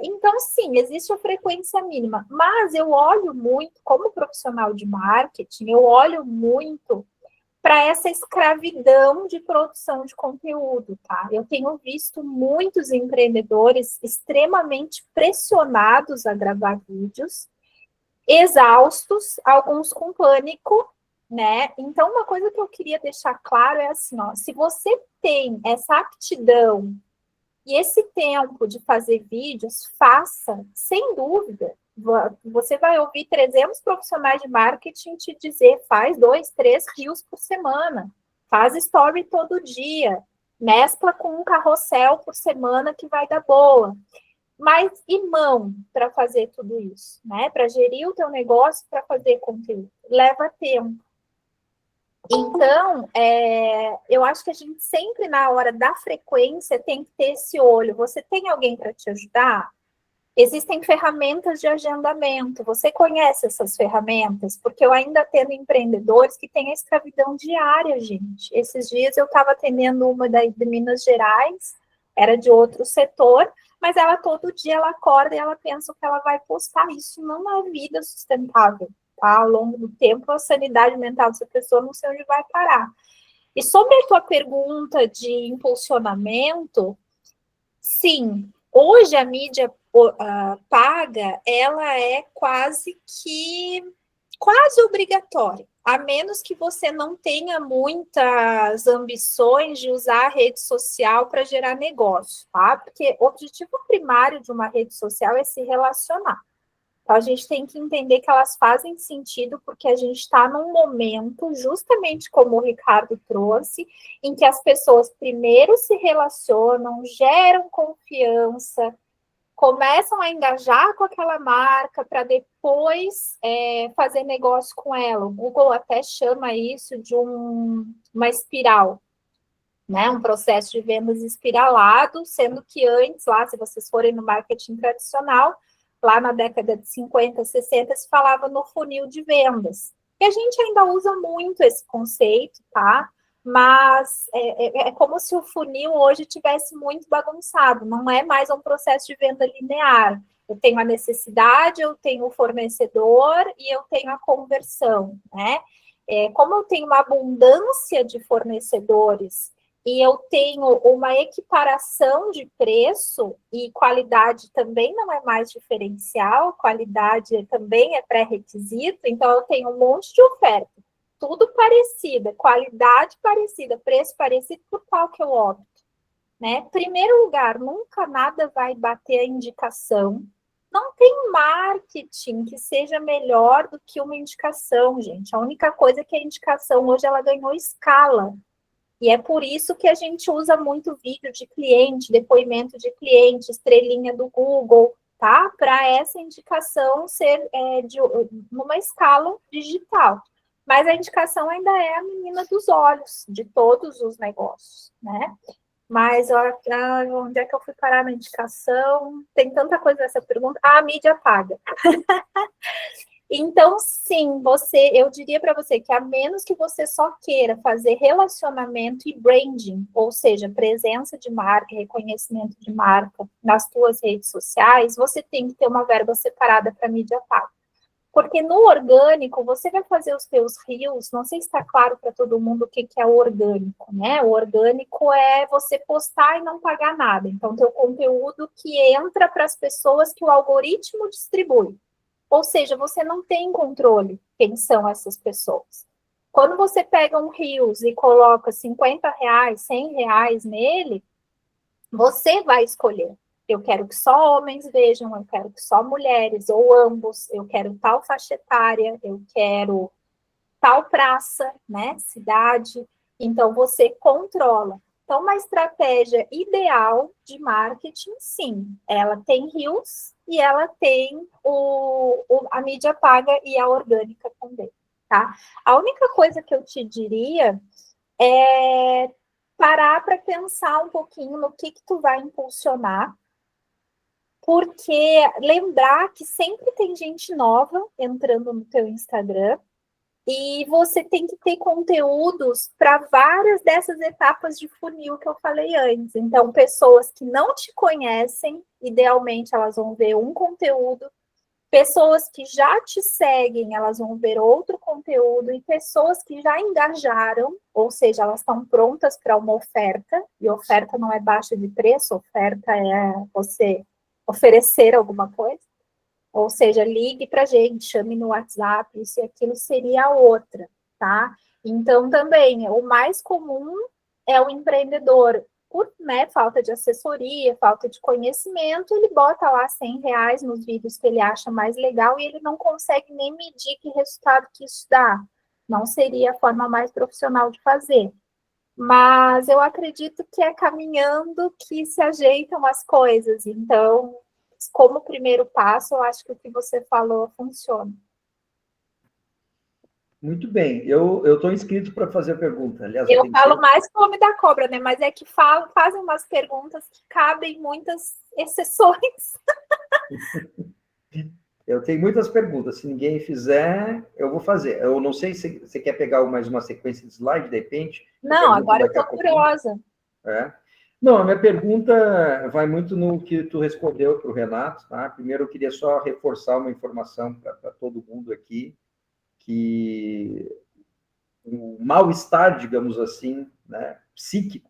Então, sim, existe a frequência mínima, mas eu olho muito, como profissional de marketing, eu olho muito para essa escravidão de produção de conteúdo, tá? Eu tenho visto muitos empreendedores extremamente pressionados a gravar vídeos, exaustos, alguns com pânico, né? Então, uma coisa que eu queria deixar claro é assim, ó, se você tem essa aptidão e esse tempo de fazer vídeos, faça, sem dúvida. Você vai ouvir 300 profissionais de marketing te dizer, faz 2, 3 reels por semana, faz story todo dia, mescla com um carrossel por semana que vai dar boa. Mas e mão para fazer tudo isso, né? Para gerir o teu negócio, para fazer conteúdo. Leva tempo. Então, eu acho que a gente sempre, na hora da frequência, tem que ter esse olho. Você tem alguém para te ajudar? Existem ferramentas de agendamento. Você conhece essas ferramentas? Porque eu ainda atendo empreendedores que têm a escravidão diária, gente. Esses dias eu estava atendendo uma de Minas Gerais, era de outro setor, mas ela todo dia ela acorda e ela pensa o que ela vai postar. Isso não é vida sustentável, tá? Ao longo do tempo, a sanidade mental dessa pessoa não sei onde vai parar. E sobre a tua pergunta de impulsionamento, sim, hoje a mídia paga, ela é quase obrigatória, a menos que você não tenha muitas ambições de usar a rede social para gerar negócio, tá? Porque o objetivo primário de uma rede social é se relacionar. Então, a gente tem que entender que elas fazem sentido porque a gente está num momento, justamente como o Ricardo trouxe, em que as pessoas primeiro se relacionam, geram confiança, começam a engajar com aquela marca para depois fazer negócio com ela. O Google até chama isso de uma espiral, né? Um processo de vendas espiralado, sendo que antes, lá, se vocês forem no marketing tradicional, lá na década de 50, 60, se falava no funil de vendas. E a gente ainda usa muito esse conceito, tá? Mas é como se o funil hoje tivesse muito bagunçado, não é mais um processo de venda linear. Eu tenho a necessidade, eu tenho o fornecedor e eu tenho a conversão, né? Como eu tenho uma abundância de fornecedores e eu tenho uma equiparação de preço e qualidade também não é mais diferencial, qualidade também é pré-requisito, então eu tenho um monte de oferta, tudo parecida, qualidade parecida, preço parecido, por qual que eu opto? Né? Primeiro lugar, nunca nada vai bater a indicação. Não tem marketing que seja melhor do que uma indicação, gente. A única coisa é que a indicação hoje ela ganhou escala. E é por isso que a gente usa muito vídeo de cliente, depoimento de cliente, estrelinha do Google, tá? Para essa indicação ser numa escala digital. Mas a indicação ainda é a menina dos olhos de todos os negócios, né? Mas onde é que eu fui parar na indicação? Tem tanta coisa nessa pergunta. A mídia paga. Então, sim, eu diria para você que a menos que você só queira fazer relacionamento e branding, ou seja, presença de marca, reconhecimento de marca nas suas redes sociais, você tem que ter uma verba separada para mídia paga. Porque no orgânico, você vai fazer os teus reels, não sei se está claro para todo mundo o que é o orgânico, né? O orgânico é você postar e não pagar nada. Então, teu conteúdo que entra para as pessoas que o algoritmo distribui. Ou seja, você não tem controle quem são essas pessoas. Quando você pega um Reels e coloca R$50, R$100 nele, você vai escolher. Eu quero que só homens vejam, eu quero que só mulheres, ou ambos, eu quero tal faixa etária, eu quero tal praça, né, cidade. Então, você controla. Então, uma estratégia ideal de marketing, sim, ela tem Reels e ela tem a mídia paga e a orgânica também, tá? A única coisa que eu te diria é parar para pensar um pouquinho no que tu vai impulsionar, porque lembrar que sempre tem gente nova entrando no teu Instagram, e você tem que ter conteúdos para várias dessas etapas de funil que eu falei antes. Então, pessoas que não te conhecem, idealmente elas vão ver um conteúdo. Pessoas que já te seguem, elas vão ver outro conteúdo. E pessoas que já engajaram, ou seja, elas estão prontas para uma oferta. E oferta não é baixa de preço, oferta é você oferecer alguma coisa. Ou seja, ligue para a gente, chame no WhatsApp, isso e aquilo seria a outra, tá? Então, também, o mais comum é o empreendedor, por falta de assessoria, falta de conhecimento, ele bota lá R$100 nos vídeos que ele acha mais legal e ele não consegue nem medir que resultado que isso dá. Não seria a forma mais profissional de fazer. Mas eu acredito que é caminhando que se ajeitam as coisas. Então, como primeiro passo, eu acho que o que você falou funciona. Muito bem, eu estou inscrito para fazer a pergunta. Aliás, eu falo mais que o homem da cobra, né? Mas é que fazem umas perguntas que cabem muitas exceções. Eu tenho muitas perguntas. Se ninguém fizer, eu vou fazer. Eu não sei se você quer pegar mais uma sequência de slide, de repente. Não, agora eu estou curiosa. Não, a minha pergunta vai muito no que tu respondeu para o Renato. Tá? Primeiro, eu queria só reforçar uma informação para todo mundo aqui, que o mal-estar, digamos assim, né, psíquico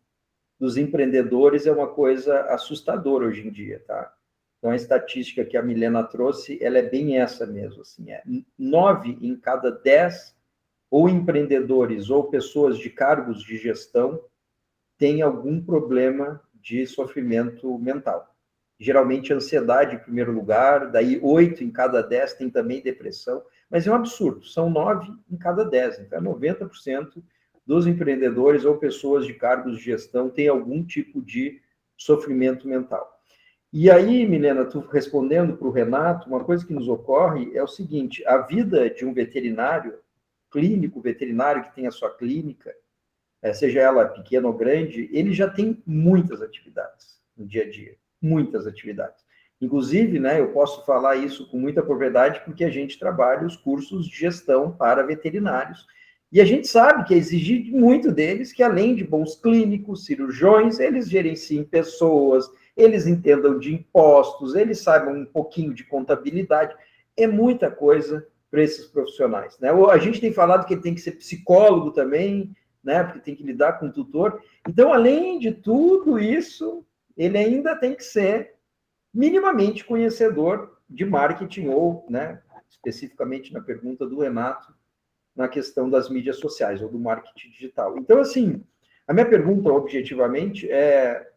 dos empreendedores é uma coisa assustadora hoje em dia, tá? Então, a estatística que a Milena trouxe, ela é bem essa mesmo, assim, 9 em cada 10 ou empreendedores ou pessoas de cargos de gestão têm algum problema de sofrimento mental. Geralmente, ansiedade em primeiro lugar, daí 8 em cada 10 tem também depressão, mas é um absurdo, são 9 em cada 10, então 90% dos empreendedores ou pessoas de cargos de gestão têm algum tipo de sofrimento mental. E aí, Milena, tu respondendo para o Renato, uma coisa que nos ocorre é o seguinte, a vida de um veterinário, clínico veterinário que tem a sua clínica, seja ela pequena ou grande, ele já tem muitas atividades no dia a dia, muitas atividades. Inclusive, né, eu posso falar isso com muita propriedade porque a gente trabalha os cursos de gestão para veterinários e a gente sabe que é exigido muito deles que, além de bons clínicos, cirurgiões, eles gerenciem pessoas, eles entendam de impostos, eles saibam um pouquinho de contabilidade. É muita coisa para esses profissionais, né? A gente tem falado que ele tem que ser psicólogo também, né? Porque tem que lidar com o tutor. Então, além de tudo isso, ele ainda tem que ser minimamente conhecedor de marketing ou, né, especificamente na pergunta do Renato, na questão das mídias sociais ou do marketing digital. Então, assim, a minha pergunta, objetivamente, é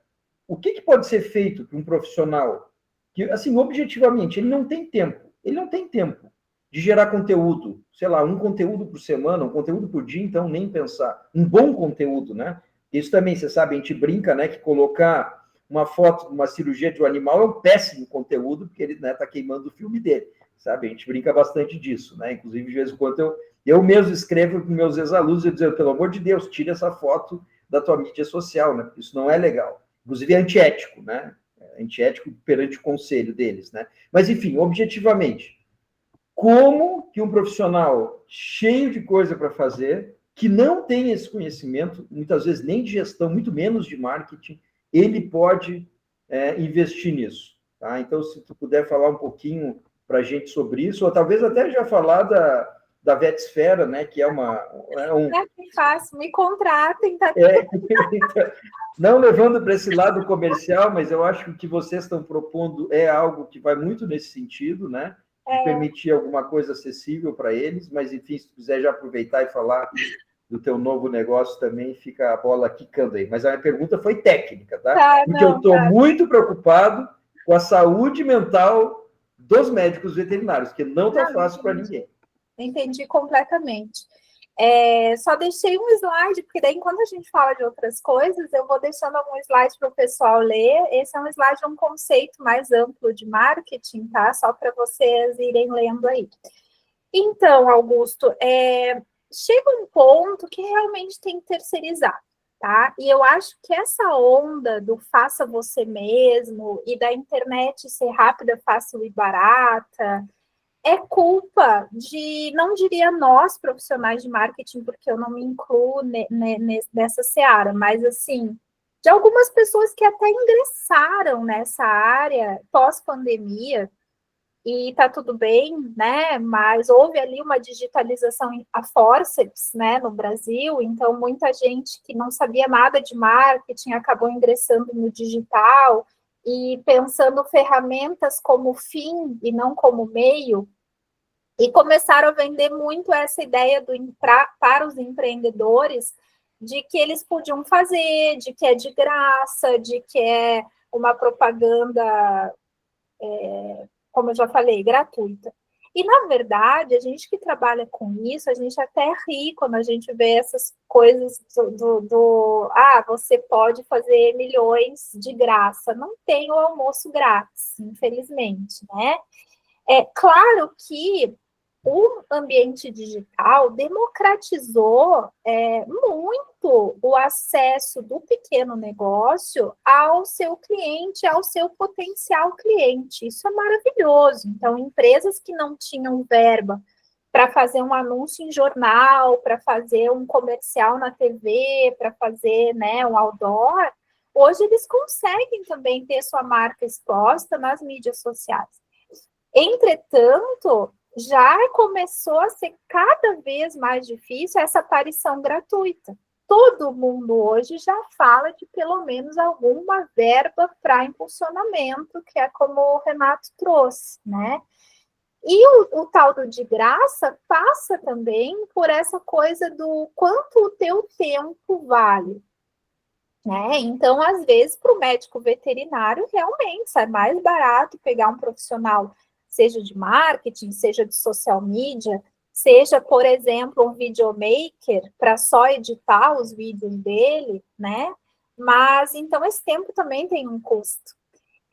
o que pode ser feito para um profissional que, assim, objetivamente, ele não tem tempo de gerar conteúdo, sei lá, um conteúdo por semana, um conteúdo por dia, então nem pensar. Um bom conteúdo, né? Isso também, você sabe, a gente brinca, né, que colocar uma foto de uma cirurgia de um animal é um péssimo conteúdo, porque ele, né, tá queimando o filme dele, sabe? A gente brinca bastante disso, né? Inclusive, de vez em quando eu mesmo escrevo para meus ex-alunos e dizer, pelo amor de Deus, tire essa foto da tua mídia social, né? Porque isso não é legal. Inclusive é antiético, né? É antiético perante o conselho deles, né? Mas, enfim, objetivamente, como que um profissional cheio de coisa para fazer, que não tem esse conhecimento, muitas vezes nem de gestão, muito menos de marketing, ele pode investir nisso, tá? Então, se tu puder falar um pouquinho para a gente sobre isso, ou talvez até já falar da Vetsfera, né, que é que fácil, me contratem, tá? Não levando para esse lado comercial, mas eu acho que o que vocês estão propondo é algo que vai muito nesse sentido, né? de permitir alguma coisa acessível para eles, mas, enfim, se tu quiser já aproveitar e falar do teu novo negócio também, fica a bola quicando aí. Mas a minha pergunta foi técnica, tá? Porque eu estou muito preocupado com a saúde mental dos médicos veterinários, que não está fácil para ninguém. Entendi completamente. Só deixei um slide, porque daí, enquanto a gente fala de outras coisas, eu vou deixando algum slide para o pessoal ler. Esse é um slide de um conceito mais amplo de marketing, tá? Só para vocês irem lendo aí. Então, Augusto, chega um ponto que realmente tem que terceirizar, tá? E eu acho que essa onda do faça você mesmo e da internet ser rápida, fácil e barata é culpa de, não diria nós, profissionais de marketing, porque eu não me incluo nessa seara, mas assim, de algumas pessoas que até ingressaram nessa área pós-pandemia, e tá tudo bem, né? Mas houve ali uma digitalização a forceps, né, no Brasil, então muita gente que não sabia nada de marketing acabou ingressando no digital e pensando ferramentas como fim e não como meio, e começaram a vender muito essa ideia para os empreendedores de que eles podiam fazer, de que é de graça, de que é uma propaganda, como eu já falei, gratuita. E, na verdade, a gente que trabalha com isso, a gente até ri quando a gente vê essas coisas você pode fazer milhões de graça. Não tem o almoço grátis, infelizmente, né? É claro que o ambiente digital democratizou muito o acesso do pequeno negócio ao seu cliente, ao seu potencial cliente. Isso é maravilhoso. Então, empresas que não tinham verba para fazer um anúncio em jornal, para fazer um comercial na TV, para fazer, né, um outdoor, hoje eles conseguem também ter sua marca exposta nas mídias sociais. Entretanto, já começou a ser cada vez mais difícil essa aparição gratuita. Todo mundo hoje já fala de pelo menos alguma verba para impulsionamento, que é como o Renato trouxe, né? E o tal do de graça passa também por essa coisa do quanto o teu tempo vale. Né? Então, às vezes, para o médico veterinário, realmente sai mais barato pegar um profissional, seja de marketing, seja de social media, seja, por exemplo, um videomaker para só editar os vídeos dele, né? Mas, então, esse tempo também tem um custo.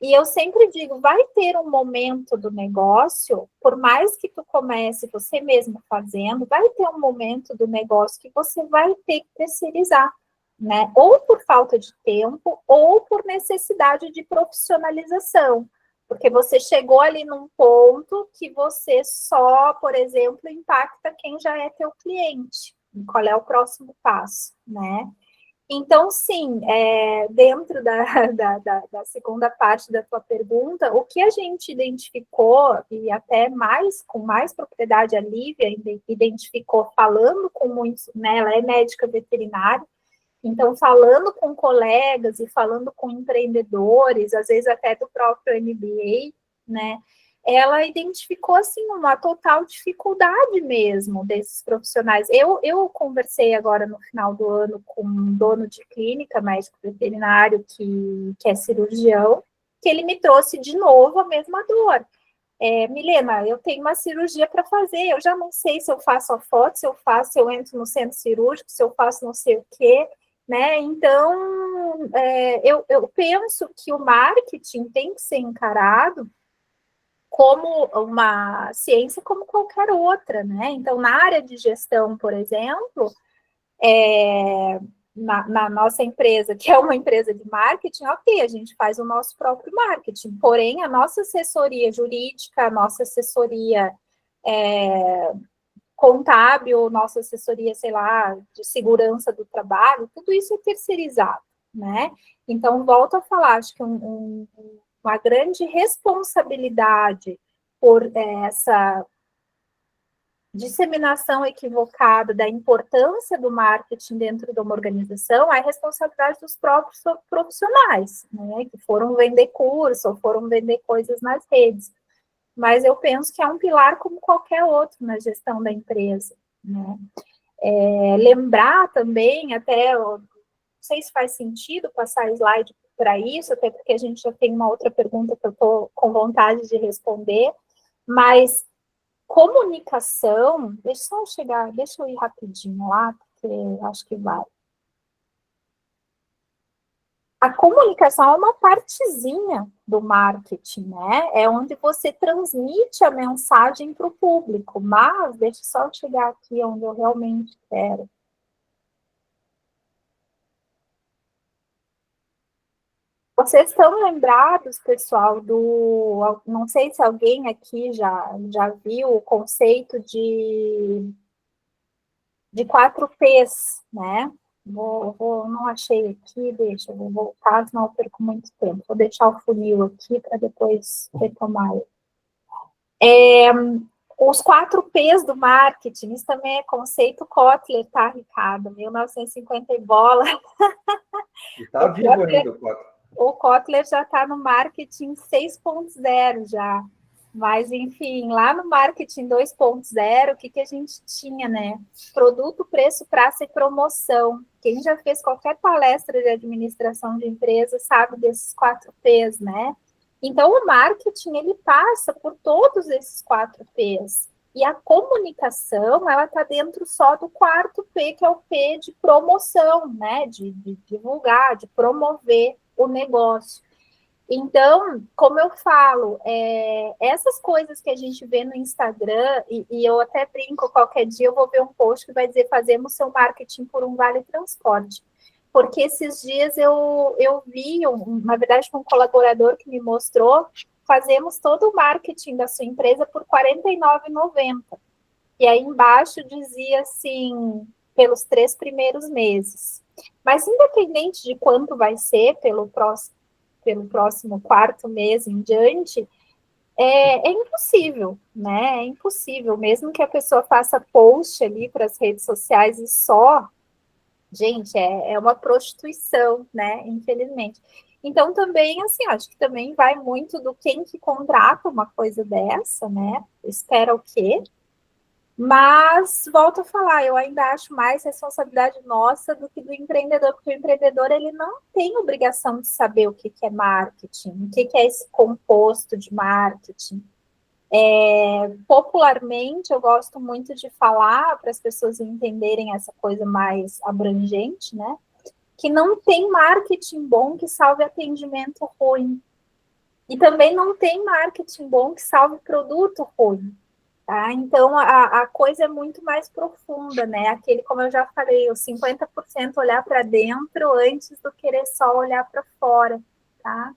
E eu sempre digo, vai ter um momento do negócio, por mais que tu comece você mesmo fazendo, vai ter um momento do negócio que você vai ter que terceirizar, né? Ou por falta de tempo, ou por necessidade de profissionalização. Porque você chegou ali num ponto que você só, por exemplo, impacta quem já é teu cliente. Qual é o próximo passo, né? Então, sim, dentro da segunda parte da tua pergunta, o que a gente identificou, e até mais, com mais propriedade, a Lívia identificou falando com muitos, né, ela é médica veterinária, então falando com colegas e falando com empreendedores, às vezes até do próprio MBA, né, ela identificou, assim, uma total dificuldade mesmo desses profissionais. Eu conversei agora no final do ano com um dono de clínica, médico veterinário, que é cirurgião, que ele me trouxe de novo a mesma dor. Milena, eu tenho uma cirurgia para fazer, eu já não sei se eu faço a foto, se eu entro no centro cirúrgico, se eu faço não sei o quê, né? Então, eu penso que o marketing tem que ser encarado como uma ciência como qualquer outra, né? Então, na área de gestão, por exemplo, na nossa empresa, que é uma empresa de marketing, ok, a gente faz o nosso próprio marketing, porém, a nossa assessoria jurídica, a nossa assessoria contábil, nossa assessoria, sei lá, de segurança do trabalho, tudo isso é terceirizado, né? Então, volto a falar, acho que uma grande responsabilidade por essa disseminação equivocada da importância do marketing dentro de uma organização é a responsabilidade dos próprios profissionais, né, que foram vender curso ou foram vender coisas nas redes. mas eu penso que é um pilar como qualquer outro na gestão da empresa, né? Lembrar também, até, não sei se faz sentido passar slide para isso, até porque a gente já tem uma outra pergunta que eu estou com vontade de responder, mas comunicação, deixa eu ir rapidinho lá, porque acho que vai. A comunicação é uma partezinha do marketing, né? É onde você transmite a mensagem para o público, mas deixa eu só chegar aqui onde eu realmente quero. Vocês estão lembrados, pessoal, não sei se alguém aqui já viu o conceito de 4Ps, né? Não achei aqui, vou voltar, senão eu perco muito tempo. Vou deixar o funil aqui para depois retomar. Os 4Ps do marketing, isso também é conceito Kotler, tá, Ricardo? 1950 e bola. Está vivo ainda, o Kotler. O Kotler já está no marketing 6.0 já. Mas, enfim, lá no marketing 2.0, o que a gente tinha, né? Produto, preço, praça e promoção. Quem já fez qualquer palestra de administração de empresa sabe desses 4Ps, né? Então, o marketing, ele passa por todos esses 4Ps. E a comunicação, ela está dentro só do 4P, que é o P de promoção, né? De divulgar, de promover o negócio. Então, como eu falo, essas coisas que a gente vê no Instagram, e eu até brinco, qualquer dia eu vou ver um post que vai dizer fazemos seu marketing por um vale transporte. Porque esses dias eu vi, na verdade, um colaborador que me mostrou, fazemos todo o marketing da sua empresa por R$ 49,90. E aí embaixo dizia assim, pelos 3 primeiros meses. Mas independente de quanto vai ser pelo próximo 4º mês em diante, é impossível, né? É impossível, mesmo que a pessoa faça post ali para as redes sociais e só, gente, é uma prostituição, né? Infelizmente. Então, também, assim, acho que também vai muito do quem que contrata uma coisa dessa, né? Espera o quê? Mas, volto a falar, eu ainda acho mais responsabilidade nossa do que do empreendedor, porque o empreendedor, ele não tem obrigação de saber o que é marketing, o que é esse composto de marketing. Popularmente, eu gosto muito de falar para as pessoas entenderem essa coisa mais abrangente, né? Que não tem marketing bom que salve atendimento ruim. E também não tem marketing bom que salve produto ruim. Tá? Então, a coisa é muito mais profunda, né? Aquele, como eu já falei, os 50% olhar para dentro antes do querer só olhar para fora, tá?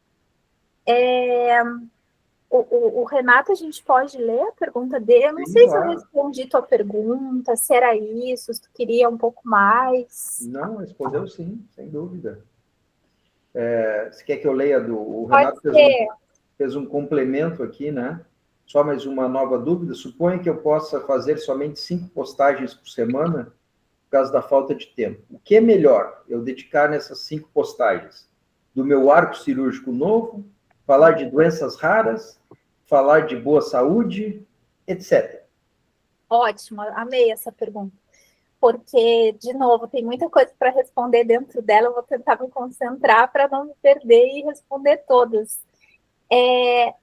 O Renato, a gente pode ler a pergunta dele? Eu não sei se eu respondi tua pergunta, se era isso, se tu queria um pouco mais. Não, respondeu sim, sem dúvida. Você quer que eu leia o Renato fez um complemento aqui, né? Só mais uma nova dúvida. Suponha que eu possa fazer somente 5 postagens por semana, por causa da falta de tempo. O que é melhor eu dedicar nessas 5 postagens? Do meu arco cirúrgico novo, falar de doenças raras, falar de boa saúde, etc. Ótimo, amei essa pergunta. Porque, de novo, tem muita coisa para responder dentro dela, eu vou tentar me concentrar para não me perder e responder todas.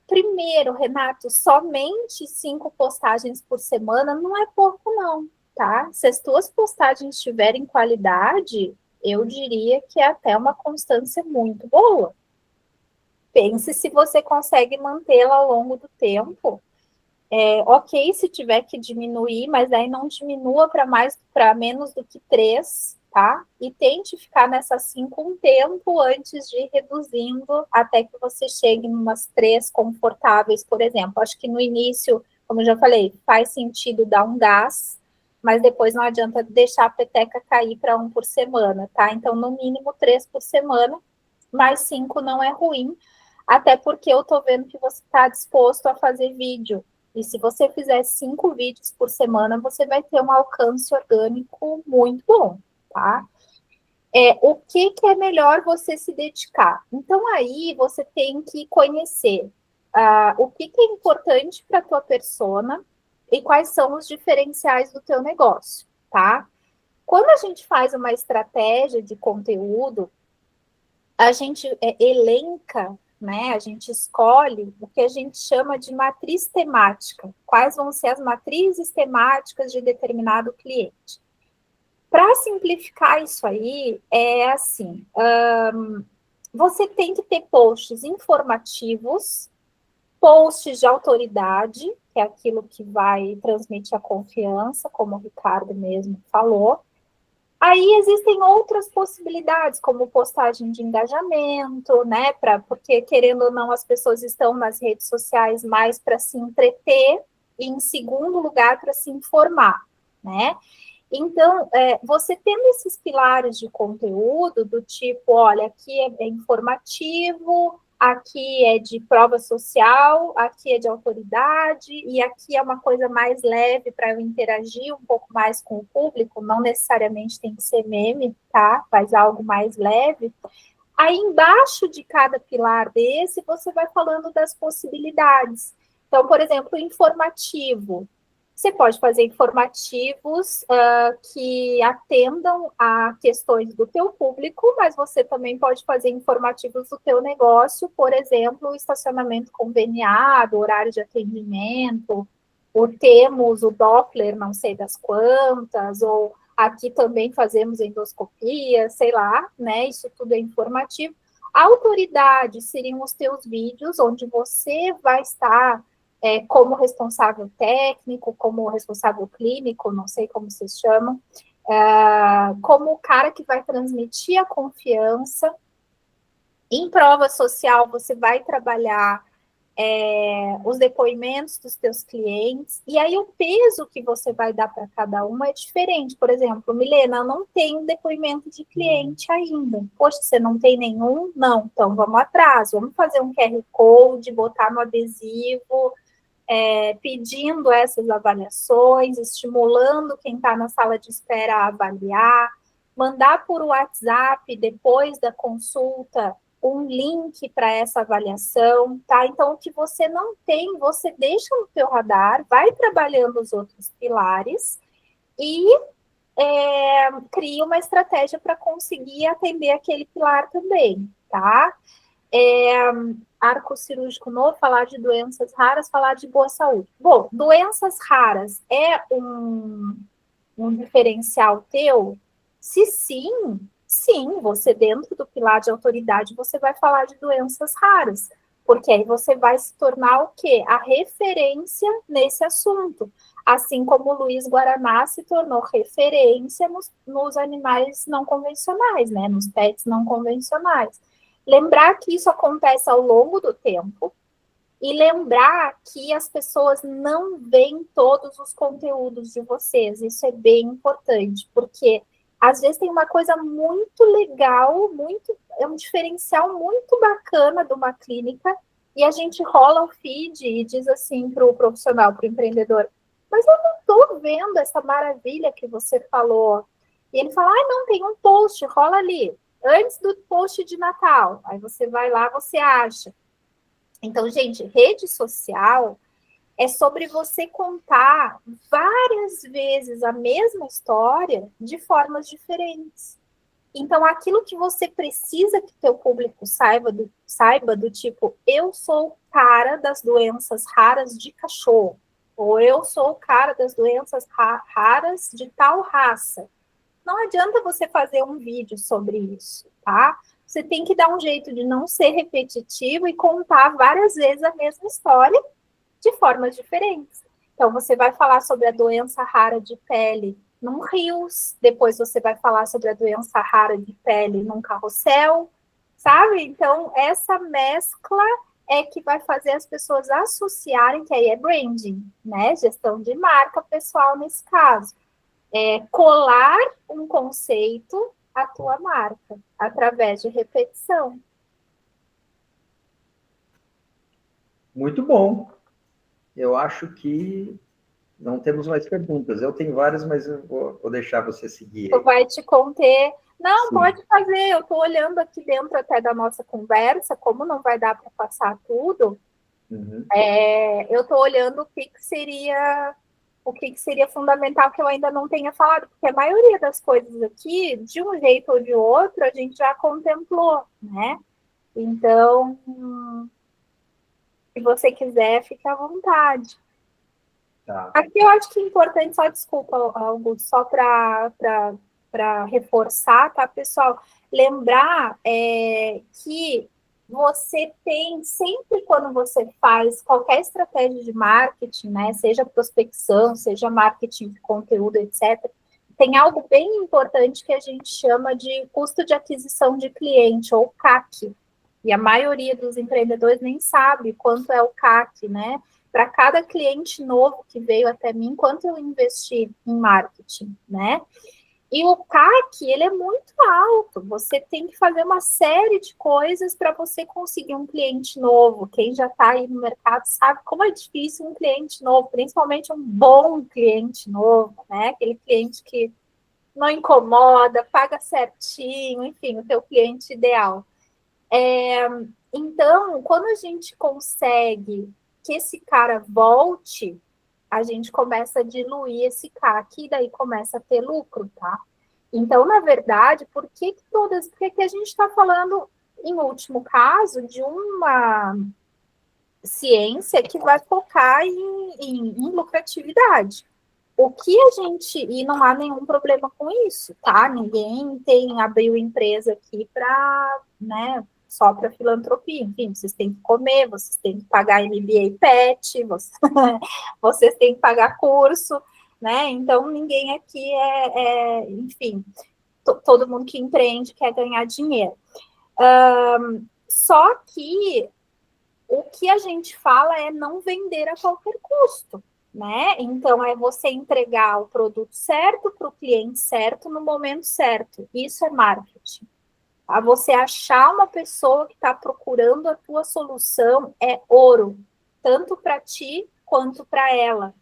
Primeiro, Renato, somente 5 postagens por semana não é pouco, não, tá? Se as tuas postagens tiverem qualidade, eu diria que é até uma constância muito boa. Pense se você consegue mantê-la ao longo do tempo. Ok, se tiver que diminuir, mas aí não diminua para menos do que 3, tá? E tente ficar nessas 5 um tempo antes de ir reduzindo até que você chegue em umas 3 confortáveis, por exemplo. Acho que no início, como eu já falei, faz sentido dar um gás, mas depois não adianta deixar a peteca cair para 1 por semana, tá? Então, no mínimo 3 por semana, mais 5 não é ruim, até porque eu tô vendo que você está disposto a fazer vídeo. E se você fizer 5 vídeos por semana, você vai ter um alcance orgânico muito bom, tá? O que é melhor você se dedicar? Então, aí você tem que conhecer o que é importante para a tua persona e quais são os diferenciais do teu negócio, tá? Quando a gente faz uma estratégia de conteúdo, a gente elenca, né? A gente escolhe o que a gente chama de matriz temática. Quais vão ser as matrizes temáticas de determinado cliente? Para simplificar isso aí, é assim: você tem que ter posts informativos, posts de autoridade, que é aquilo que vai transmitir a confiança, como o Ricardo mesmo falou. Aí existem outras possibilidades, como postagem de engajamento, né? Porque, querendo ou não, as pessoas estão nas redes sociais mais para se entreter e, em segundo lugar, para se informar, né? Então, você tendo esses pilares de conteúdo do tipo, olha, aqui é informativo, aqui é de prova social, aqui é de autoridade, e aqui é uma coisa mais leve para eu interagir um pouco mais com o público, não necessariamente tem que ser meme, tá? Faz algo mais leve. Aí, embaixo de cada pilar desse, você vai falando das possibilidades. Então, por exemplo, informativo. Você pode fazer informativos que atendam a questões do teu público, mas você também pode fazer informativos do teu negócio, por exemplo, estacionamento conveniado, horário de atendimento, ou temos o Doppler não sei das quantas, ou aqui também fazemos endoscopia, sei lá, né? Isso tudo é informativo. A autoridade seriam os teus vídeos, onde você vai estar como responsável técnico, como responsável clínico, não sei como vocês chamam, como o cara que vai transmitir a confiança. Em prova social, você vai trabalhar os depoimentos dos teus clientes, e aí o peso que você vai dar para cada uma é diferente. Por exemplo, Milena, eu não tenho depoimento de cliente ainda. Poxa, você não tem nenhum? Não, então vamos atrás, vamos fazer um QR Code, botar no adesivo, pedindo essas avaliações, estimulando quem está na sala de espera a avaliar, mandar por WhatsApp, depois da consulta, um link para essa avaliação, tá? Então, o que você não tem, você deixa no teu radar, vai trabalhando os outros pilares e cria uma estratégia para conseguir atender aquele pilar também, tá? Arco cirúrgico novo, falar de doenças raras, falar de boa saúde. Bom, doenças raras é um diferencial teu? Se sim, você dentro do pilar de autoridade, você vai falar de doenças raras, porque aí você vai se tornar o quê? A referência nesse assunto. Assim como o Luiz Guaraná se tornou referência nos animais não convencionais, né? Nos pets não convencionais. Lembrar que isso acontece ao longo do tempo e lembrar que as pessoas não veem todos os conteúdos de vocês. Isso é bem importante, porque às vezes tem uma coisa muito legal, é um diferencial muito bacana de uma clínica e a gente rola o feed e diz assim para o profissional, para o empreendedor, mas eu não estou vendo essa maravilha que você falou. E ele fala, não, tem um post, rola ali. Antes do post de Natal. Aí você vai lá, você acha. Então, gente, rede social é sobre você contar várias vezes a mesma história de formas diferentes. Então, aquilo que você precisa que teu público saiba do tipo, eu sou o cara das doenças raras de cachorro, ou eu sou o cara das doenças raras de tal raça. Não adianta você fazer um vídeo sobre isso, tá? Você tem que dar um jeito de não ser repetitivo e contar várias vezes a mesma história de formas diferentes. Então, você vai falar sobre a doença rara de pele num rios, depois você vai falar sobre a doença rara de pele num carrossel, sabe? Então, essa mescla é que vai fazer as pessoas associarem, que aí é branding, né? Gestão de marca pessoal nesse caso. Colar um conceito à tua marca, através de repetição. Muito bom. Eu acho que não temos mais perguntas. Eu tenho várias, mas eu vou deixar você seguir. Tu vai te conter. Não, Sim. Pode fazer. Eu estou olhando aqui dentro até da nossa conversa, como não vai dar para passar tudo. Uhum. Eu estou olhando o que seria fundamental que eu ainda não tenha falado, porque a maioria das coisas aqui, de um jeito ou de outro, a gente já contemplou, né? Então, se você quiser, fique à vontade. Tá. Aqui eu acho que é importante, só desculpa, Augusto, só para reforçar, tá, pessoal? Lembrar que você tem, sempre quando você faz qualquer estratégia de marketing, né, seja prospecção, seja marketing de conteúdo, etc., tem algo bem importante que a gente chama de custo de aquisição de cliente, ou CAC. E a maioria dos empreendedores nem sabe quanto é o CAC, né? Para cada cliente novo que veio até mim, quanto eu investi em marketing, né? E o CAC, ele é muito alto. Você tem que fazer uma série de coisas para você conseguir um cliente novo. Quem já está aí no mercado sabe como é difícil um cliente novo, principalmente um bom cliente novo, né? Aquele cliente que não incomoda, paga certinho, enfim, o teu cliente ideal. Então, quando a gente consegue que esse cara volte, a gente começa a diluir esse CAC e daí começa a ter lucro, tá? Então, na verdade, por que a gente está falando, em último caso, de uma ciência que vai focar em lucratividade? O que a gente, e não há nenhum problema com isso, tá? Ninguém abriu empresa aqui para, né, só para filantropia. Enfim, vocês têm que comer, vocês têm que pagar MBA PET, vocês têm que pagar curso, né? Então, ninguém aqui enfim, todo mundo que empreende quer ganhar dinheiro. Só que o que a gente fala é não vender a qualquer custo, né? Então, é você entregar o produto certo para o cliente certo no momento certo. Isso é marketing. A você achar uma pessoa que está procurando a tua solução é ouro, tanto para ti quanto para ela.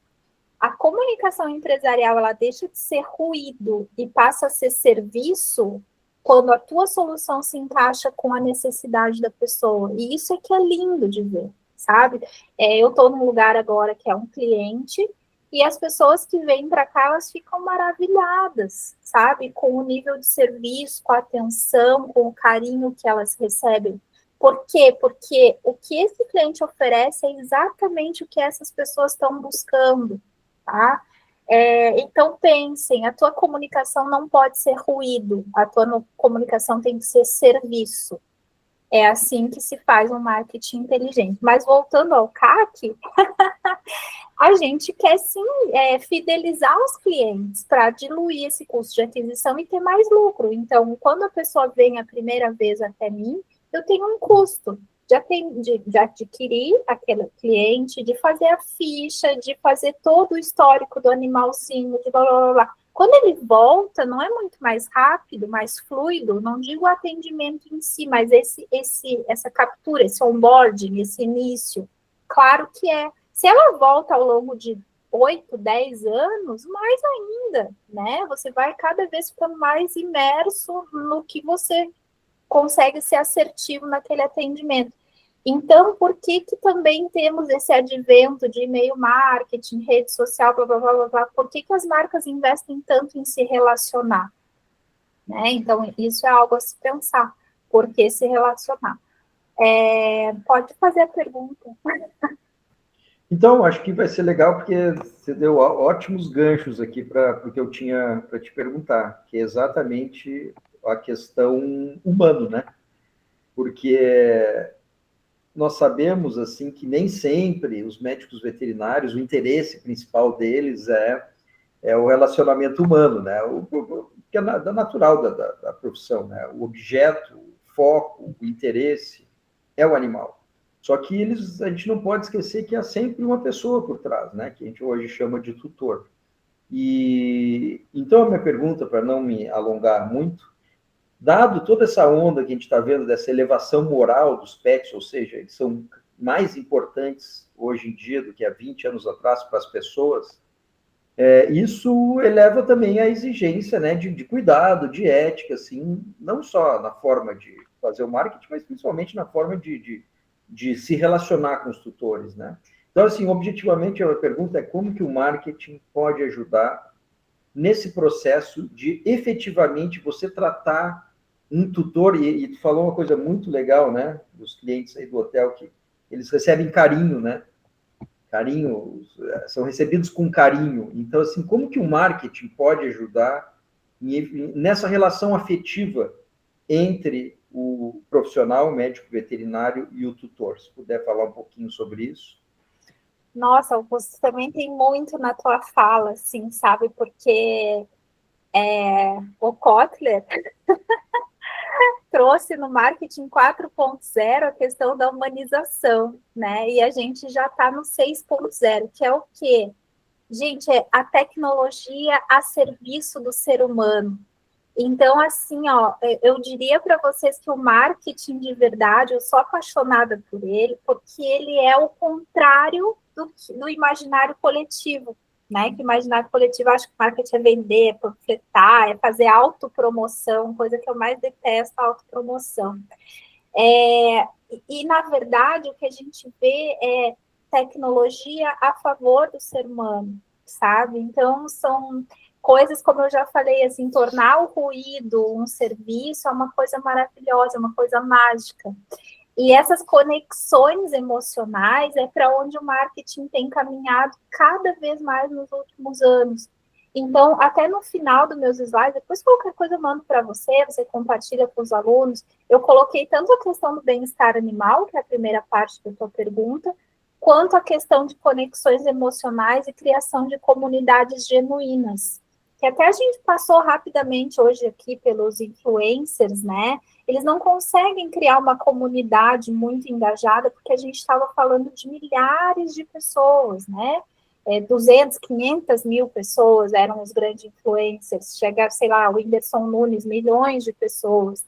A comunicação empresarial, ela deixa de ser ruído e passa a ser serviço quando a tua solução se encaixa com a necessidade da pessoa. E isso é que é lindo de ver, sabe? Eu estou num lugar agora que é um cliente e as pessoas que vêm para cá, elas ficam maravilhadas, sabe? Com o nível de serviço, com a atenção, com o carinho que elas recebem. Por quê? Porque o que esse cliente oferece é exatamente o que essas pessoas estão buscando, tá? Então, pensem, a tua comunicação não pode ser ruído, a tua comunicação tem que ser serviço. É assim que se faz um marketing inteligente. Mas voltando ao CAC, a gente quer sim fidelizar os clientes para diluir esse custo de aquisição e ter mais lucro. Então, quando a pessoa vem a primeira vez até mim, eu tenho um custo de adquirir aquele cliente, de fazer a ficha, de fazer todo o histórico do animalzinho, de blá, blá, blá, blá. Quando ele volta, não é muito mais rápido, mais fluido, não digo o atendimento em si, mas essa captura, esse onboarding, esse início, claro que é. Se ela volta ao longo de 8, 10 anos, mais ainda, né? Você vai cada vez ficando mais imerso no que você consegue ser assertivo naquele atendimento. Então, por que também temos esse advento de e-mail marketing, rede social, blá, blá, blá, blá, blá? Por que as marcas investem tanto em se relacionar? Né? Então, isso é algo a se pensar. Por que se relacionar? Pode fazer a pergunta. Então, acho que vai ser legal, porque você deu ótimos ganchos aqui para o que eu tinha para te perguntar, que é exatamente a questão humana, né? Porque nós sabemos, assim, que nem sempre os médicos veterinários, o interesse principal deles é o relacionamento humano, né? Que é natural da profissão, né? O objeto, o foco, o interesse é o animal. Só que a gente não pode esquecer que há sempre uma pessoa por trás, né? Que a gente hoje chama de tutor. E então a minha pergunta, para não me alongar muito, dado toda essa onda que a gente está vendo dessa elevação moral dos pets, ou seja, eles são mais importantes hoje em dia do que há 20 anos atrás para as pessoas, isso eleva também a exigência, né, de cuidado, de ética, assim, não só na forma de fazer o marketing, mas principalmente na forma de de se relacionar com os tutores, né? Então, assim, objetivamente, a pergunta é como que o marketing pode ajudar nesse processo de efetivamente você tratar um tutor, e tu falou uma coisa muito legal, né? Dos clientes aí do hotel, que eles recebem carinho, né? Carinho, são recebidos com carinho. Então, assim, como que o marketing pode ajudar nessa relação afetiva entre o profissional, o médico veterinário e o tutor? Se puder falar um pouquinho sobre isso. Nossa, Augusto, também tem muito na tua fala, assim, sabe? Porque o Kotler trouxe no marketing 4.0 a questão da humanização, né? E a gente já está no 6.0, que é o quê? Gente, é a tecnologia a serviço do ser humano. Então, assim, ó, eu diria para vocês que o marketing de verdade, eu sou apaixonada por ele, porque ele é o contrário do imaginário coletivo, né? Que o imaginário coletivo, acho que o marketing é vender, é panfletar, é fazer autopromoção, coisa que eu mais detesto, a autopromoção. E, na verdade, o que a gente vê é tecnologia a favor do ser humano, sabe? Então, são coisas, como eu já falei, assim, tornar o ruído um serviço é uma coisa maravilhosa, é uma coisa mágica. E essas conexões emocionais é para onde o marketing tem caminhado cada vez mais nos últimos anos. Então, até no final dos meus slides, depois qualquer coisa eu mando para você, você compartilha com os alunos. Eu coloquei tanto a questão do bem-estar animal, que é a primeira parte da tua pergunta, quanto a questão de conexões emocionais e criação de comunidades genuínas. Que até a gente passou rapidamente hoje aqui pelos influencers, né? Eles não conseguem criar uma comunidade muito engajada, porque a gente estava falando de milhares de pessoas, né? 200, 500 mil pessoas eram os grandes influencers, chega, sei lá, o Whindersson Nunes, milhões de pessoas.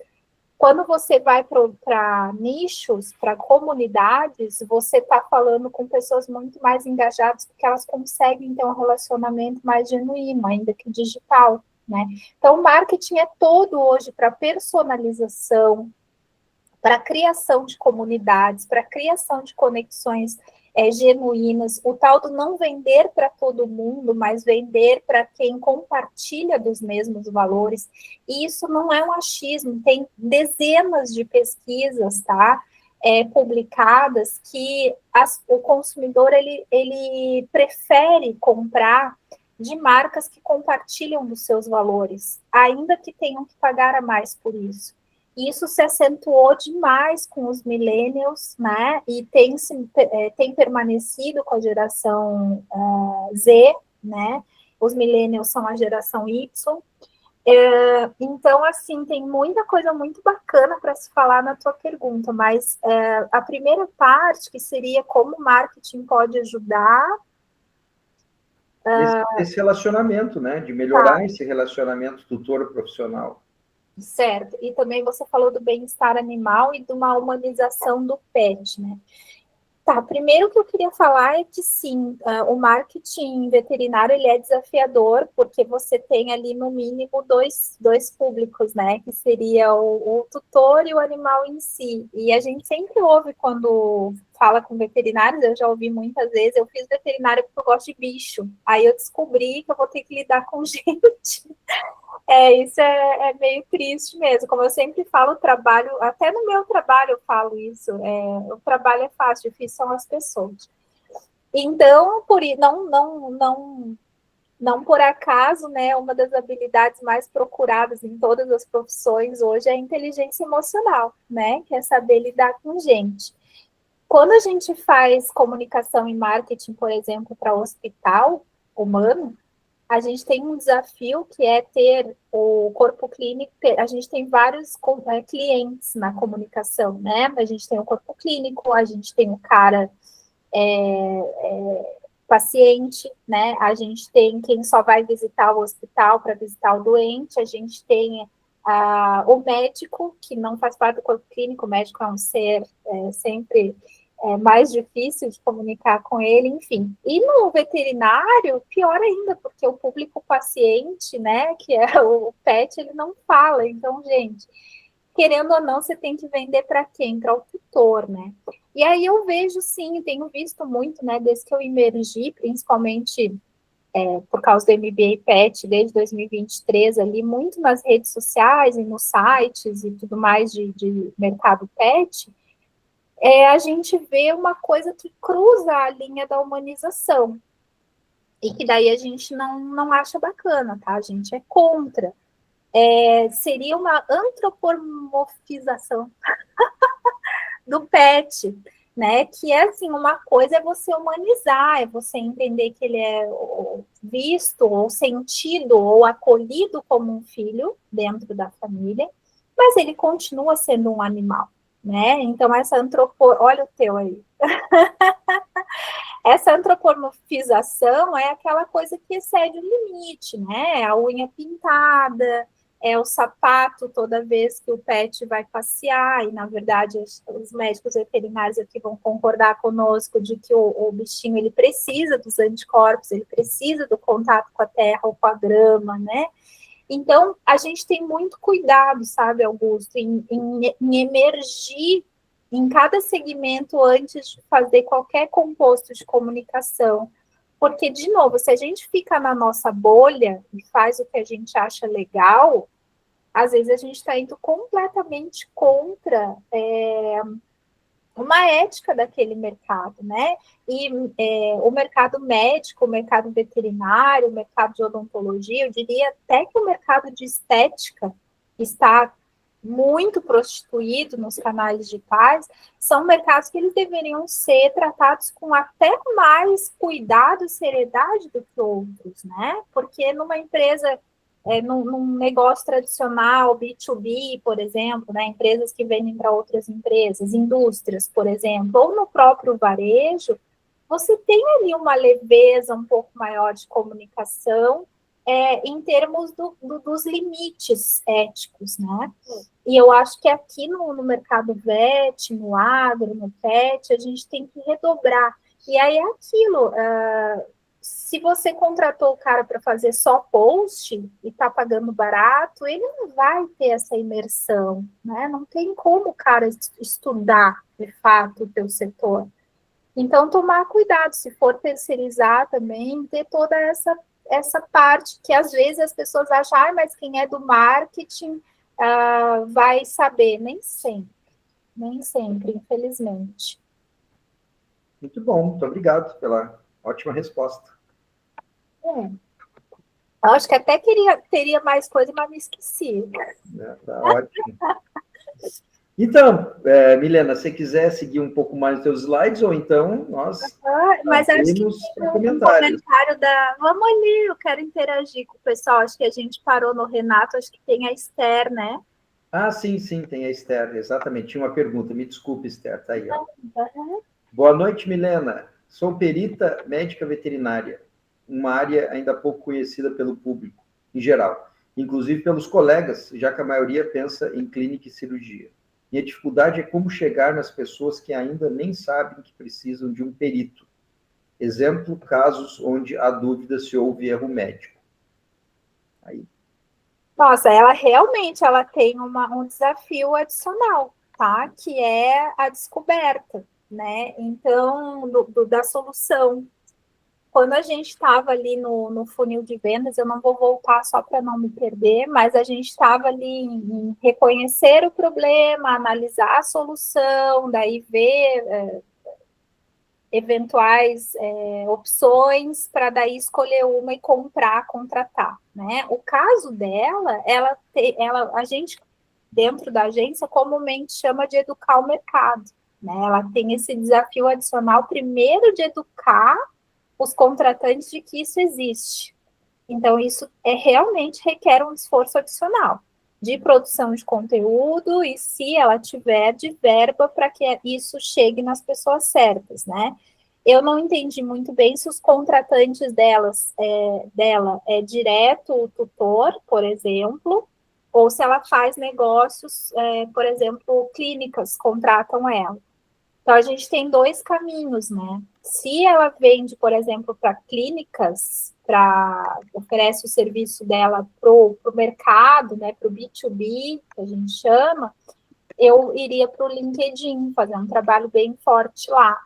Quando você vai para nichos, para comunidades, você está falando com pessoas muito mais engajadas, porque elas conseguem ter um relacionamento mais genuíno, ainda que digital, né? Então, o marketing é todo hoje para personalização, para criação de comunidades, para criação de conexões genuínas, o tal do não vender para todo mundo, mas vender para quem compartilha dos mesmos valores. E isso não é um achismo, tem dezenas de pesquisas, tá? Publicadas que o consumidor ele prefere comprar de marcas que compartilham dos seus valores, ainda que tenham que pagar a mais por isso. Isso se acentuou demais com os millennials, né? E tem permanecido com a geração Z, né? Os millennials são a geração Y. Então, assim, tem muita coisa muito bacana para se falar na tua pergunta, mas a primeira parte, que seria como o marketing pode ajudar... Esse relacionamento, né? De melhorar esse relacionamento tutor-profissional. Certo, e também você falou do bem-estar animal e de uma humanização do pet, né? Tá, primeiro o que eu queria falar é que sim, o marketing veterinário ele é desafiador, porque você tem ali no mínimo dois públicos, né? Que seria o tutor e o animal em si. E a gente sempre ouve quando fala com veterinários, eu já ouvi muitas vezes, eu fiz veterinário porque eu gosto de bicho. Aí eu descobri que eu vou ter que lidar com gente. Isso é meio triste mesmo. Como eu sempre falo, o trabalho, até no meu trabalho eu falo isso, o trabalho é fácil, difícil são as pessoas. Então, não por acaso, né, uma das habilidades mais procuradas em todas as profissões hoje é a inteligência emocional, né, que é saber lidar com gente. Quando a gente faz comunicação e marketing, por exemplo, para o hospital humano, a gente tem um desafio que é ter o corpo clínico, a gente tem vários clientes na comunicação, né? A gente tem o corpo clínico, a gente tem o cara paciente, né? A gente tem quem só vai visitar o hospital para visitar o doente, a gente tem o médico, que não faz parte do corpo clínico, o médico é um ser sempre... mais difícil de comunicar com ele, enfim. E no veterinário, pior ainda, porque o público paciente, né, que é o pet, ele não fala. Então, gente, querendo ou não, você tem que vender para quem? Para o tutor, né? E aí eu vejo, sim, tenho visto muito, né, desde que eu emergi, principalmente por causa do MBA PET, desde 2023, ali, muito nas redes sociais e nos sites e tudo mais de mercado PET, a gente vê uma coisa que cruza a linha da humanização, e que daí a gente não acha bacana, tá? A gente é contra. Seria uma antropomorfização do pet, né? Que é assim, uma coisa é você humanizar, é você entender que ele é visto, ou sentido, ou acolhido como um filho dentro da família, mas ele continua sendo um animal, né? Então, olha o teu aí. Essa antropomorfização é aquela coisa que excede o limite, né? A unha pintada, o sapato toda vez que o pet vai passear, e na verdade os médicos veterinários aqui vão concordar conosco de que o bichinho ele precisa dos anticorpos, ele precisa do contato com a terra ou com a grama, né? Então, a gente tem muito cuidado, sabe, Augusto, em emergir em cada segmento antes de fazer qualquer composto de comunicação. Porque, de novo, se a gente fica na nossa bolha e faz o que a gente acha legal, às vezes a gente está indo completamente contra uma ética daquele mercado, né? E o mercado médico, o mercado veterinário, o mercado de odontologia, eu diria até que o mercado de estética está muito prostituído nos canais digitais, são mercados que eles deveriam ser tratados com até mais cuidado e seriedade do que outros, né? Porque numa empresa, num negócio tradicional, B2B, por exemplo, né? Empresas que vendem para outras empresas, indústrias, por exemplo, ou no próprio varejo, você tem ali uma leveza um pouco maior de comunicação, em termos dos limites éticos, né? E eu acho que aqui no mercado VET, no agro, no PET, a gente tem que redobrar. E aí é aquilo, se você contratou o cara para fazer só post e está pagando barato, ele não vai ter essa imersão, né? Não tem como o cara estudar, de fato, o teu setor. Então, tomar cuidado, se for terceirizar também, ter toda essa parte que às vezes as pessoas acham, mas quem é do marketing vai saber. Nem sempre, infelizmente. Muito bom, muito obrigado pela ótima resposta. Eu acho que até teria mais coisa, mas me esqueci. Tá ótimo. Então, Milena, se quiser seguir um pouco mais os seus slides, ou então nós mas acho que para comentário Vamos ali, eu quero interagir com o pessoal. Acho que a gente parou no Renato, acho que tem a Esther, né? Ah, sim, tem a Esther, exatamente. Tinha uma pergunta, me desculpe, Esther, tá aí. Ó. Uhum. Boa noite, Milena. Sou perita médica veterinária, uma área ainda pouco conhecida pelo público, em geral, inclusive pelos colegas, já que a maioria pensa em clínica e cirurgia. Minha dificuldade é como chegar nas pessoas que ainda nem sabem que precisam de um perito. Exemplo, casos onde há dúvida se houve erro médico. Aí. Nossa, ela tem um desafio adicional, tá? Que é a descoberta, né? Então, da solução. Quando a gente estava ali no funil de vendas, eu não vou voltar só para não me perder, mas a gente estava ali em reconhecer o problema, analisar a solução, daí ver eventuais opções para daí escolher uma e contratar, né? O caso dela, a gente dentro da agência comumente chama de educar o mercado, né? Ela tem esse desafio adicional primeiro de educar os contratantes de que isso existe. Então, isso realmente requer um esforço adicional de produção de conteúdo e, se ela tiver, de verba para que isso chegue nas pessoas certas, né? Eu não entendi muito bem se os contratantes dela é direto o tutor, por exemplo, ou se ela faz negócios, por exemplo, clínicas contratam ela. Então, a gente tem dois caminhos, né? Se ela vende, por exemplo, para clínicas, oferece o serviço dela para o mercado, né, para o B2B, que a gente chama, eu iria para o LinkedIn, fazer um trabalho bem forte lá.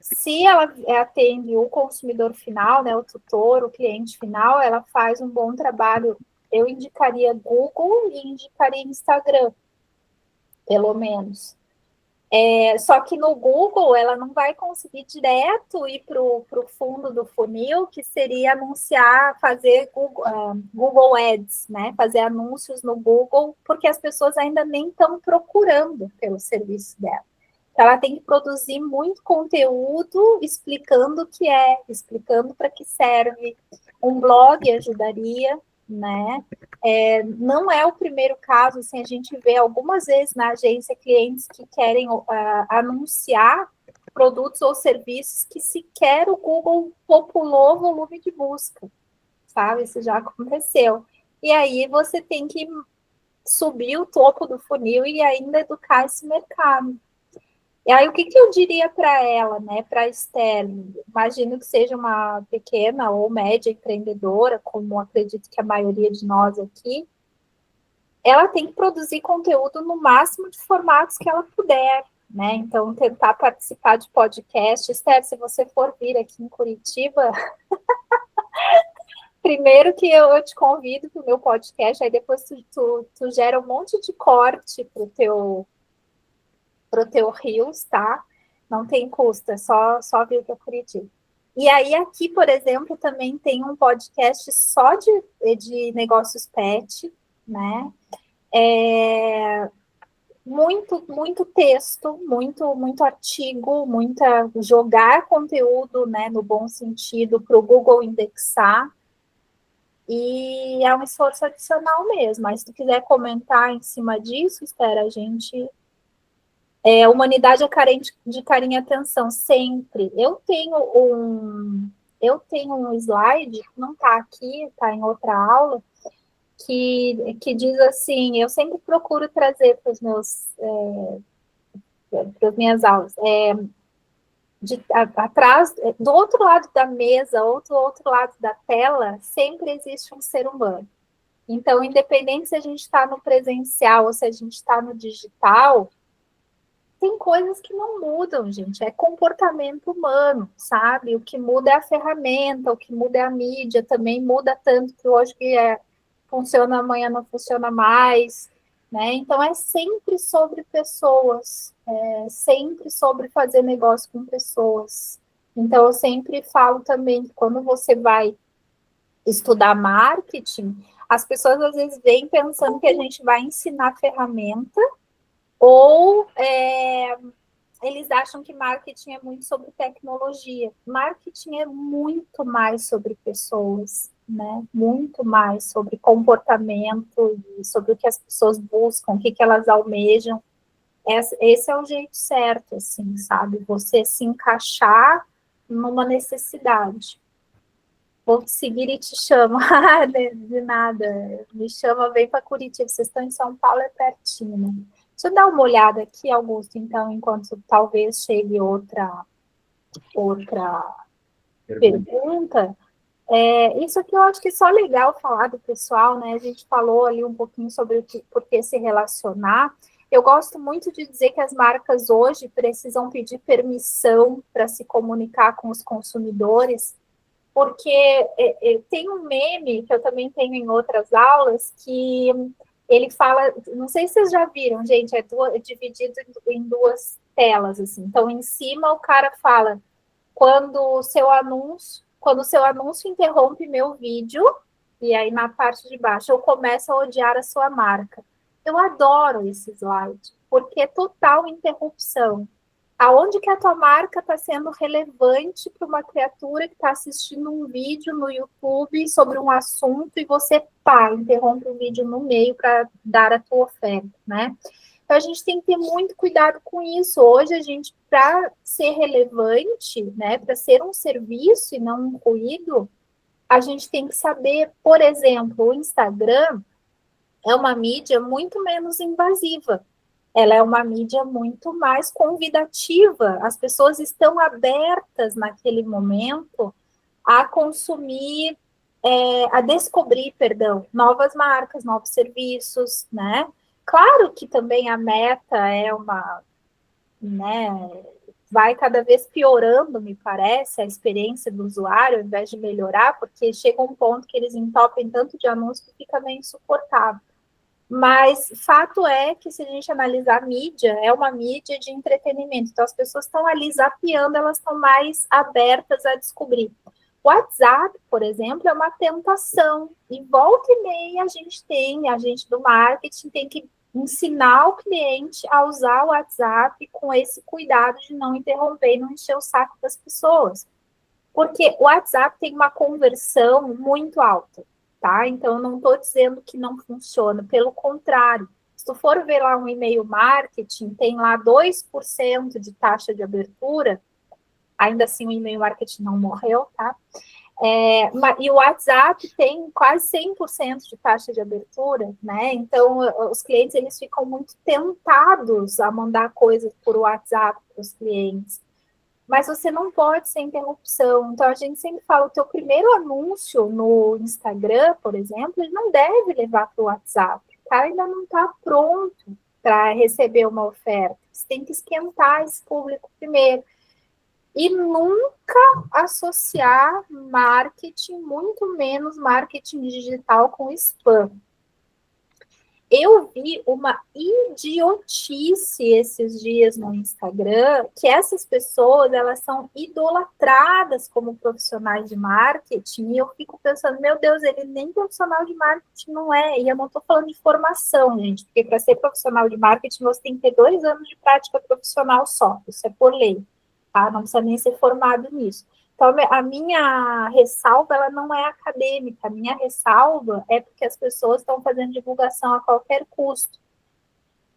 Se ela atende o consumidor final, né, o tutor, o cliente final, ela faz um bom trabalho. Eu indicaria Google e indicaria Instagram, pelo menos. Só que no Google ela não vai conseguir direto ir para o fundo do funil, que seria anunciar, fazer Google Ads, né? Fazer anúncios no Google, porque as pessoas ainda nem estão procurando pelo serviço dela. Então, ela tem que produzir muito conteúdo explicando o que explicando para que serve. Um blog ajudaria, né? Não é o primeiro caso, assim, a gente vê algumas vezes na agência clientes que querem anunciar produtos ou serviços que sequer o Google populou volume de busca, sabe? Isso já aconteceu. E aí você tem que subir o topo do funil e ainda educar esse mercado. E aí, o que eu diria para ela, né, para a Esther? Imagino que seja uma pequena ou média empreendedora, como acredito que a maioria de nós aqui. Ela tem que produzir conteúdo no máximo de formatos que ela puder, né? Então, tentar participar de podcast. Esther, se você for vir aqui em Curitiba, primeiro que eu te convido para o meu podcast, aí depois tu gera um monte de corte para o teu Rios, tá? Não tem custo, é só vir para Curitiba. E aí aqui, por exemplo, também tem um podcast só de negócios pet, né? Muito texto, muito artigo, jogar conteúdo, né, no bom sentido, para o Google indexar. E é um esforço adicional mesmo. Mas se tu quiser comentar em cima disso, espera, a gente... A humanidade é carente de carinho e atenção, sempre. Eu tenho um slide, não está aqui, está em outra aula, que diz assim, eu sempre procuro trazer para as minhas aulas, atrás, do outro lado da mesa, do outro lado da tela, sempre existe um ser humano. Então, independente se a gente está no presencial ou se a gente está no digital, tem coisas que não mudam, gente. É comportamento humano, sabe? O que muda é a ferramenta, o que muda é a mídia. Também muda tanto que hoje funciona, amanhã não funciona mais, né? Então, é sempre sobre pessoas. É sempre sobre fazer negócio com pessoas. Então, eu sempre falo também que quando você vai estudar marketing, as pessoas às vezes vêm pensando que a gente vai ensinar ferramenta ou eles acham que marketing é muito sobre tecnologia. Marketing é muito mais sobre pessoas, né? Muito mais sobre comportamento, sobre o que as pessoas buscam, o que elas almejam. Esse é o jeito certo, assim, sabe? Você se encaixar numa necessidade. Vou te seguir e te chamo. De nada. Me chama, vem para Curitiba. Vocês estão em São Paulo, é pertinho, né? Deixa eu dar uma olhada aqui, Augusto, então, enquanto talvez chegue outra pergunta. Isso aqui eu acho que é só legal falar do pessoal, né? A gente falou ali um pouquinho sobre por que se relacionar. Eu gosto muito de dizer que as marcas hoje precisam pedir permissão para se comunicar com os consumidores, porque tem um meme que eu também tenho em outras aulas que ele fala, não sei se vocês já viram, gente, é dividido em duas telas, assim. Então, em cima o cara fala, quando o seu anúncio interrompe meu vídeo, e aí na parte de baixo, eu começo a odiar a sua marca. Eu adoro esse slide, porque é total interrupção. Aonde que a tua marca está sendo relevante para uma criatura que está assistindo um vídeo no YouTube sobre um assunto e você, interrompe o vídeo no meio para dar a tua oferta, né? Então, a gente tem que ter muito cuidado com isso. Hoje, a gente, para ser relevante, né, para ser um serviço e não um ruído, a gente tem que saber, por exemplo, o Instagram é uma mídia muito menos invasiva. ela é uma mídia muito mais convidativa. As pessoas estão abertas naquele momento a consumir, a descobrir, perdão, novas marcas, novos serviços, né? Claro que também a meta é uma, né, vai cada vez piorando, me parece, a experiência do usuário, ao invés de melhorar, porque chega um ponto que eles entopem tanto de anúncio que fica meio insuportável. Mas fato é que, se a gente analisar a mídia, é uma mídia de entretenimento. Então, as pessoas estão ali zapeando, elas estão mais abertas a descobrir. O WhatsApp, por exemplo, é uma tentação. E volta e meia a gente do marketing tem que ensinar o cliente a usar o WhatsApp com esse cuidado de não interromper e não encher o saco das pessoas. Porque o WhatsApp tem uma conversão muito alta. Tá? Então, eu não estou dizendo que não funciona, pelo contrário. Se tu for ver lá um e-mail marketing, tem lá 2% de taxa de abertura, ainda assim o e-mail marketing não morreu, tá? E o WhatsApp tem quase 100% de taxa de abertura, né? Então, os clientes, eles ficam muito tentados a mandar coisas por WhatsApp para os clientes. Mas você não pode ser interrupção. Então, a gente sempre fala, o teu primeiro anúncio no Instagram, por exemplo, ele não deve levar para o WhatsApp. O cara ainda não está pronto para receber uma oferta. Você tem que esquentar esse público primeiro. E nunca associar marketing, muito menos marketing digital, com spam. Eu vi uma idiotice esses dias no Instagram, que essas pessoas, elas são idolatradas como profissionais de marketing, e eu fico pensando, meu Deus, ele nem profissional de marketing não é, e eu não estou falando de formação, gente, porque para ser profissional de marketing você tem que ter 2 anos de prática profissional só, isso é por lei, tá? Não precisa nem ser formado nisso. Então, a minha ressalva, ela não é acadêmica, a minha ressalva é porque as pessoas estão fazendo divulgação a qualquer custo.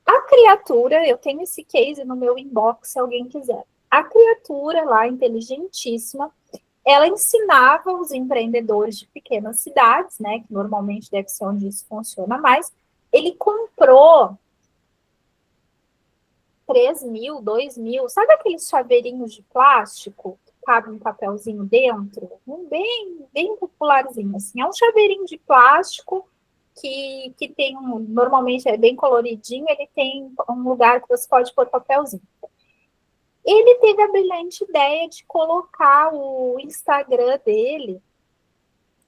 A criatura, eu tenho esse case no meu inbox, se alguém quiser. A criatura lá, inteligentíssima, ela ensinava os empreendedores de pequenas cidades, né, que normalmente deve ser onde isso funciona mais, ele comprou 3.000, 2.000, sabe aqueles chaveirinhos de plástico? Cabe um papelzinho dentro, um bem popularzinho, assim. É um chaveirinho de plástico que tem normalmente é bem coloridinho, ele tem um lugar que você pode pôr papelzinho. Ele teve a brilhante ideia de colocar o Instagram dele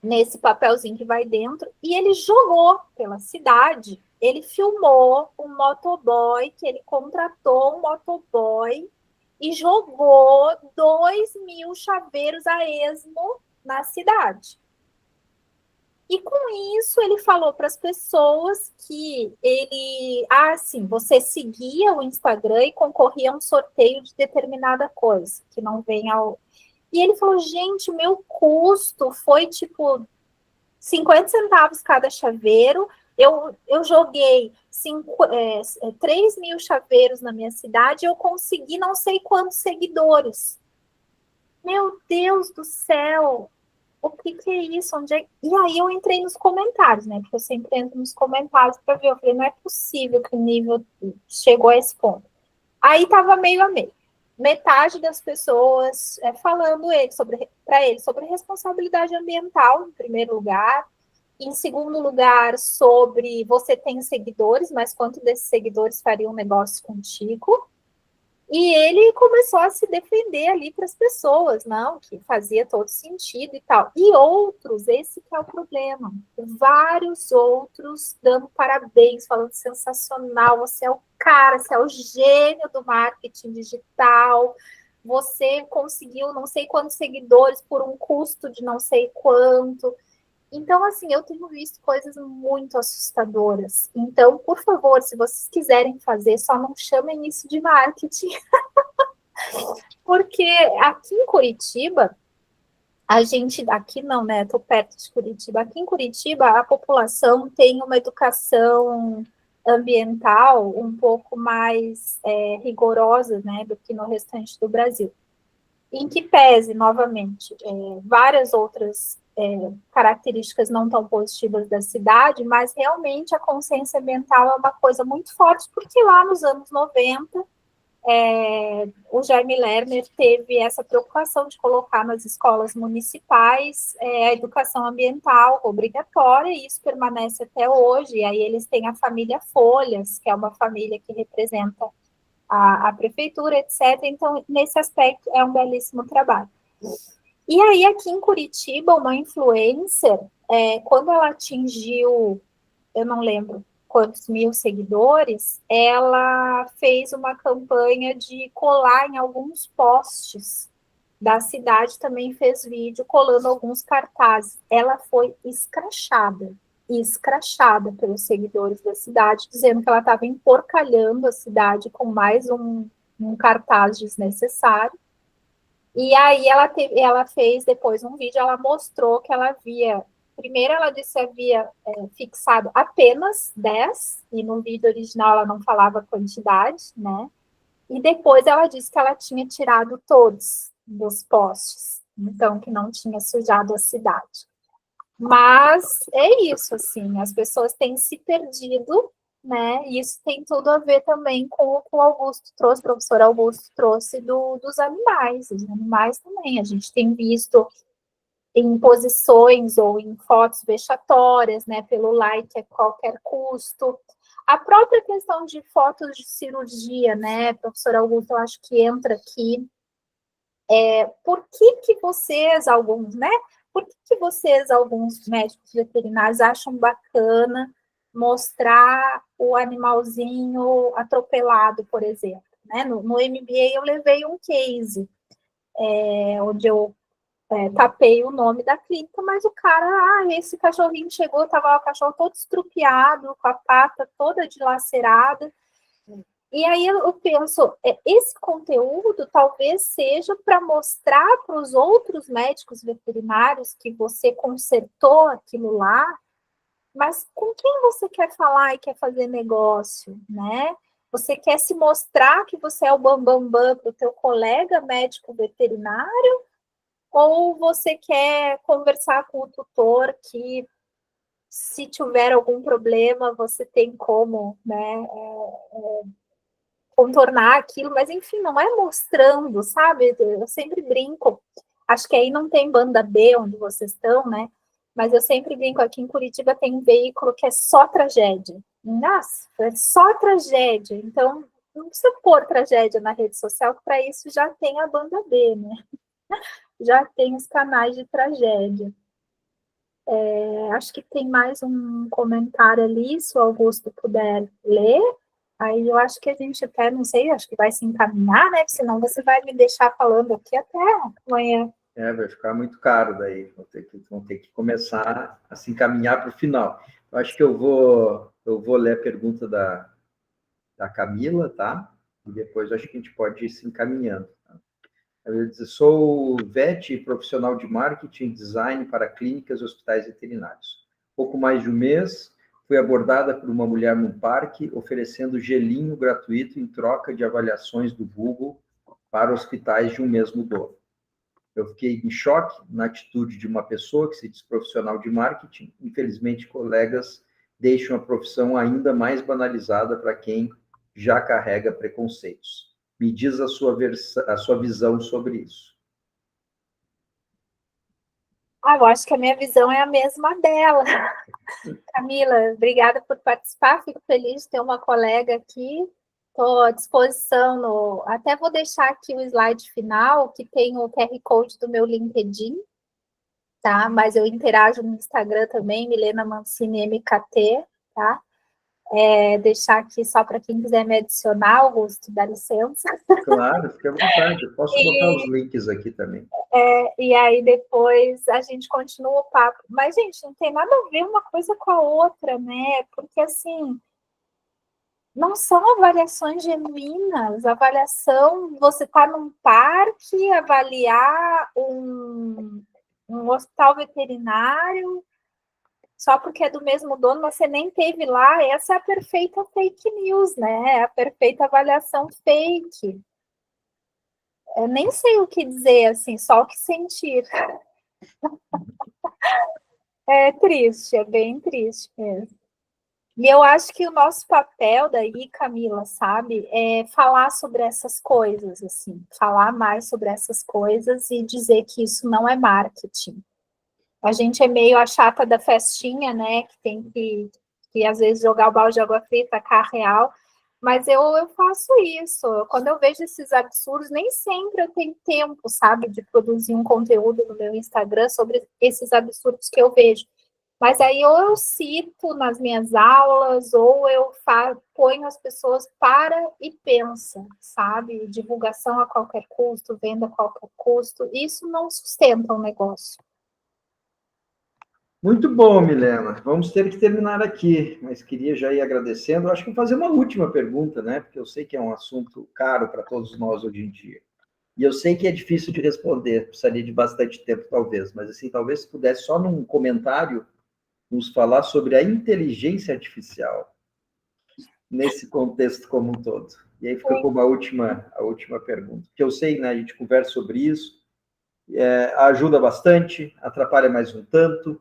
nesse papelzinho que vai dentro, e ele jogou pela cidade. Ele filmou um motoboy, que ele contratou um motoboy, e jogou 2.000 chaveiros a esmo na cidade. E com isso ele falou para as pessoas que ele, você seguia o Instagram e concorria a um sorteio de determinada coisa, que não vem ao... E ele falou, gente, o meu custo foi tipo 50 centavos cada chaveiro. Eu joguei 3.000 chaveiros na minha cidade e eu consegui não sei quantos seguidores. Meu Deus do céu! O que é isso? E aí eu entrei nos comentários, né? Porque eu sempre entro nos comentários para ver. Eu falei, não é possível que o nível chegou a esse ponto. Aí tava meio a meio. Metade das pessoas falando para ele sobre responsabilidade ambiental, em primeiro lugar. Em segundo lugar, sobre você tem seguidores, mas quanto desses seguidores fariam um negócio contigo? E ele começou a se defender ali para as pessoas, não, que fazia todo sentido e tal. E outros, esse que é o problema. Vários outros dando parabéns, falando sensacional, você é o cara, você é o gênio do marketing digital, você conseguiu não sei quantos seguidores por um custo de não sei quanto. Então, assim, eu tenho visto coisas muito assustadoras. Então, por favor, se vocês quiserem fazer, só não chamem isso de marketing. Porque aqui em Curitiba, aqui não, né? Estou perto de Curitiba. Aqui em Curitiba, a população tem uma educação ambiental um pouco mais rigorosa, né, do que no restante do Brasil. Em que pese, novamente, várias outras características não tão positivas da cidade, mas realmente a consciência ambiental é uma coisa muito forte, porque lá nos anos 90, o Jaime Lerner teve essa preocupação de colocar nas escolas municipais a educação ambiental obrigatória, e isso permanece até hoje. E aí eles têm a família Folhas, que é uma família que representa a prefeitura, etc. Então, nesse aspecto, é um belíssimo trabalho. E aí, aqui em Curitiba, uma influencer, quando ela atingiu, eu não lembro quantos mil seguidores, ela fez uma campanha de colar em alguns postes da cidade, também fez vídeo colando alguns cartazes. Ela foi escrachada pelos seguidores da cidade, dizendo que ela estava emporcalhando a cidade com mais um cartaz desnecessário. E aí ela fez depois um vídeo, ela mostrou que ela havia, primeiro ela disse que havia fixado apenas 10, e no vídeo original ela não falava a quantidade, né? E depois ela disse que ela tinha tirado todos dos postes, então que não tinha sujado a cidade. Mas é isso, assim, as pessoas têm se perdido, né? E isso tem tudo a ver também com o que o Augusto trouxe, o professor Augusto trouxe dos animais. Os animais também, a gente tem visto em posições ou em fotos vexatórias, né? Pelo like a qualquer custo. A própria questão de fotos de cirurgia, né, professor Augusto, eu acho que entra aqui. Por que vocês, alguns, né? Por que vocês, alguns médicos veterinários, acham bacana mostrar o animalzinho atropelado, por exemplo? Né? No MBA eu levei um case, onde eu tapei o nome da clínica, mas o cara, esse cachorrinho chegou, estava o cachorro todo estrupiado, com a pata toda dilacerada. E aí eu penso, esse conteúdo talvez seja para mostrar para os outros médicos veterinários que você consertou aquilo lá, mas com quem você quer falar e quer fazer negócio, né? Você quer se mostrar que você é o bambambam para o teu colega médico veterinário, ou você quer conversar com o tutor que, se tiver algum problema, você tem como, né, contornar aquilo, mas enfim, não é mostrando, sabe? Eu sempre brinco, acho que aí não tem banda B onde vocês estão, né? Mas eu sempre brinco, aqui em Curitiba tem um veículo que é só tragédia. Nossa, é só tragédia. Então, não precisa pôr tragédia na rede social, que para isso já tem a banda B, né? Já tem os canais de tragédia. Acho que tem mais um comentário ali, se o Augusto puder ler. Aí eu acho que a gente até, não sei, acho que vai se encaminhar, né? Senão você vai me deixar falando aqui até amanhã. Vai ficar muito caro daí. Vão ter que começar a se encaminhar para o final. Eu acho que eu vou ler a pergunta da Camila, tá? E depois acho que a gente pode ir se encaminhando. Tá? Ela diz: sou vet e profissional de marketing e design para clínicas e hospitais veterinários. Pouco mais de um mês, fui abordada por uma mulher num parque oferecendo gelinho gratuito em troca de avaliações do Google para hospitais de um mesmo dono. Eu fiquei em choque na atitude de uma pessoa que se diz profissional de marketing. Infelizmente, colegas deixam a profissão ainda mais banalizada para quem já carrega preconceitos. Me diz a sua visão sobre isso. Eu acho que a minha visão é a mesma dela. Camila, obrigada por participar. Fico feliz de ter uma colega aqui. Estou à disposição. Até vou deixar aqui o slide final, que tem o QR Code do meu LinkedIn, tá? Mas eu interajo no Instagram também, Milena Mancini MKT, tá? Deixar aqui só para quem quiser me adicionar, Augusto, dá licença. Claro, fique à vontade. Eu posso botar os links aqui também. E aí depois a gente continua o papo. Mas, gente, não tem nada a ver uma coisa com a outra, né? Porque, assim, não são avaliações genuínas. Avaliação, você está num parque, avaliar um hospital veterinário, só porque é do mesmo dono, mas você nem teve lá. Essa é a perfeita fake news, né? A perfeita avaliação fake. Eu nem sei o que dizer, assim, só o que sentir. É triste, é bem triste mesmo. E eu acho que o nosso papel daí, Camila, sabe, é falar sobre essas coisas, assim, falar mais sobre essas coisas e dizer que isso não é marketing. A gente é meio a chata da festinha, né, que tem que às vezes jogar o balde de água fria, tacar real, mas eu faço isso. Quando eu vejo esses absurdos, nem sempre eu tenho tempo, sabe, de produzir um conteúdo no meu Instagram sobre esses absurdos que eu vejo. Mas aí ou eu cito nas minhas aulas, ou eu ponho as pessoas para e pensa, sabe? Divulgação a qualquer custo, venda a qualquer custo, isso não sustenta o negócio. Muito bom, Milena. Vamos ter que terminar aqui, mas queria já ir agradecendo. Acho que vou fazer uma última pergunta, né? Porque eu sei que é um assunto caro para todos nós hoje em dia. E eu sei que é difícil de responder, precisaria de bastante tempo, talvez, mas assim, talvez se pudesse só num comentário nos falar sobre a inteligência artificial nesse contexto como um todo. E aí fica como a última pergunta. Que eu sei, né, a gente conversa sobre isso, ajuda bastante, atrapalha mais um tanto.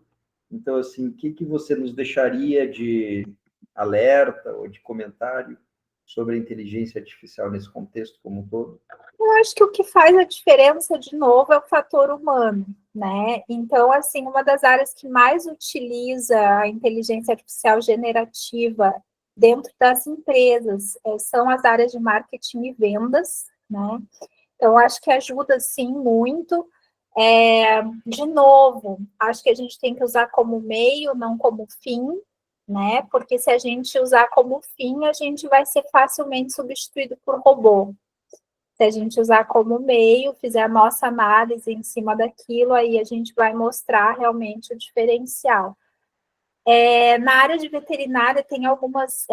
Então, assim, o que você nos deixaria de alerta ou de comentário sobre a inteligência artificial nesse contexto como um todo? Eu acho que o que faz a diferença, de novo, é o fator humano, né? Então, assim, uma das áreas que mais utiliza a inteligência artificial generativa dentro das empresas são as áreas de marketing e vendas, né? Então, acho que ajuda, sim, muito. De novo, acho que a gente tem que usar como meio, não como fim, né? Porque se a gente usar como fim, a gente vai ser facilmente substituído por robô. Se a gente usar como meio, fizer a nossa análise em cima daquilo, aí a gente vai mostrar realmente o diferencial. Na área de veterinária, tem algumas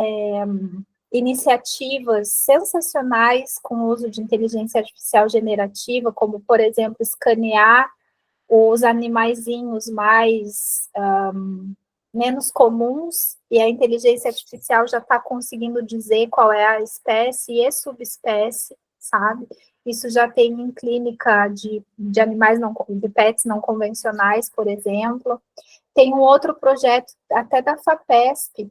iniciativas sensacionais com o uso de inteligência artificial generativa, como, por exemplo, escanear os animaizinhos mais menos comuns, e a inteligência artificial já está conseguindo dizer qual é a espécie e subespécie, sabe? Isso já tem em clínica de animais de pets não convencionais, por exemplo. Tem um outro projeto, até da FAPESP,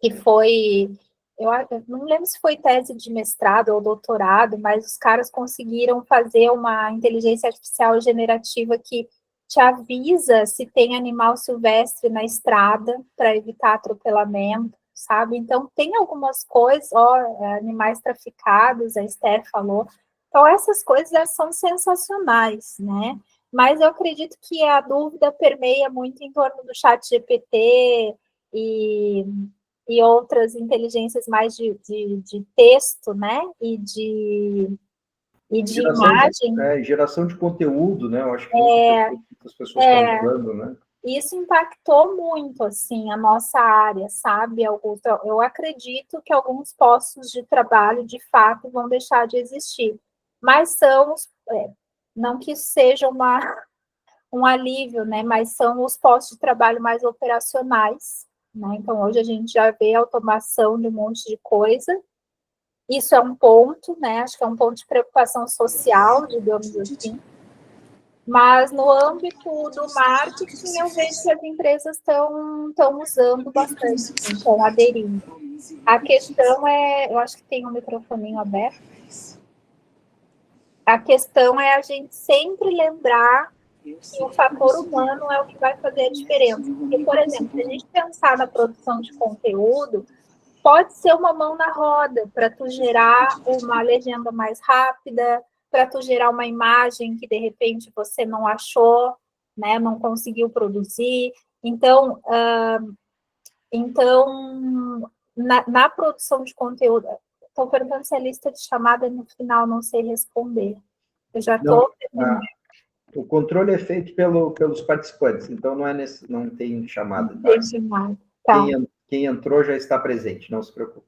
que foi, eu não lembro se foi tese de mestrado ou doutorado, mas os caras conseguiram fazer uma inteligência artificial generativa que te avisa se tem animal silvestre na estrada para evitar atropelamento, sabe? Então, tem algumas coisas, animais traficados, a Esther falou. Então, essas coisas são sensacionais, né? Mas eu acredito que a dúvida permeia muito em torno do chat GPT e outras inteligências mais de texto, né? E de imagem. Geração de conteúdo, né? Eu acho que muitas pessoas estão usando, né? Isso impactou muito, assim, a nossa área, sabe, Augusto? Eu acredito que alguns postos de trabalho, de fato, vão deixar de existir. Mas são, não que seja um alívio, né? Mas são os postos de trabalho mais operacionais, né? Então, hoje a gente já vê automação de um monte de coisa. Isso é um ponto, né? Acho que é um ponto de preocupação social, digamos assim. Mas no âmbito do marketing, eu vejo que as empresas estão usando bastante, estão aderindo. A questão eu acho que tem um microfoninho aberto. A questão é a gente sempre lembrar que o fator humano é o que vai fazer a diferença. Porque, por exemplo, se a gente pensar na produção de conteúdo, pode ser uma mão na roda para tu gerar uma legenda mais rápida, para tu gerar uma imagem que, de repente, você não achou, né, não conseguiu produzir. Então, na produção de conteúdo, estou perguntando se é lista de chamada, no final não sei responder. Eu já estou... O controle é feito pelos participantes, então não tem chamada. Não tem chamada. Tá. Quem entrou já está presente, não se preocupe.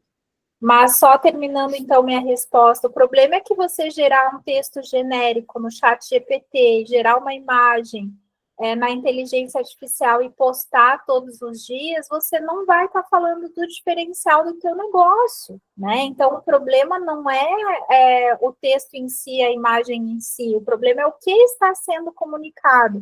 Mas só terminando, então, minha resposta. O problema é que você gerar um texto genérico no chat GPT, gerar uma imagem na inteligência artificial e postar todos os dias, você não vai estar falando do diferencial do teu negócio, né? Então, o problema não é o texto em si, a imagem em si, o problema é o que está sendo comunicado.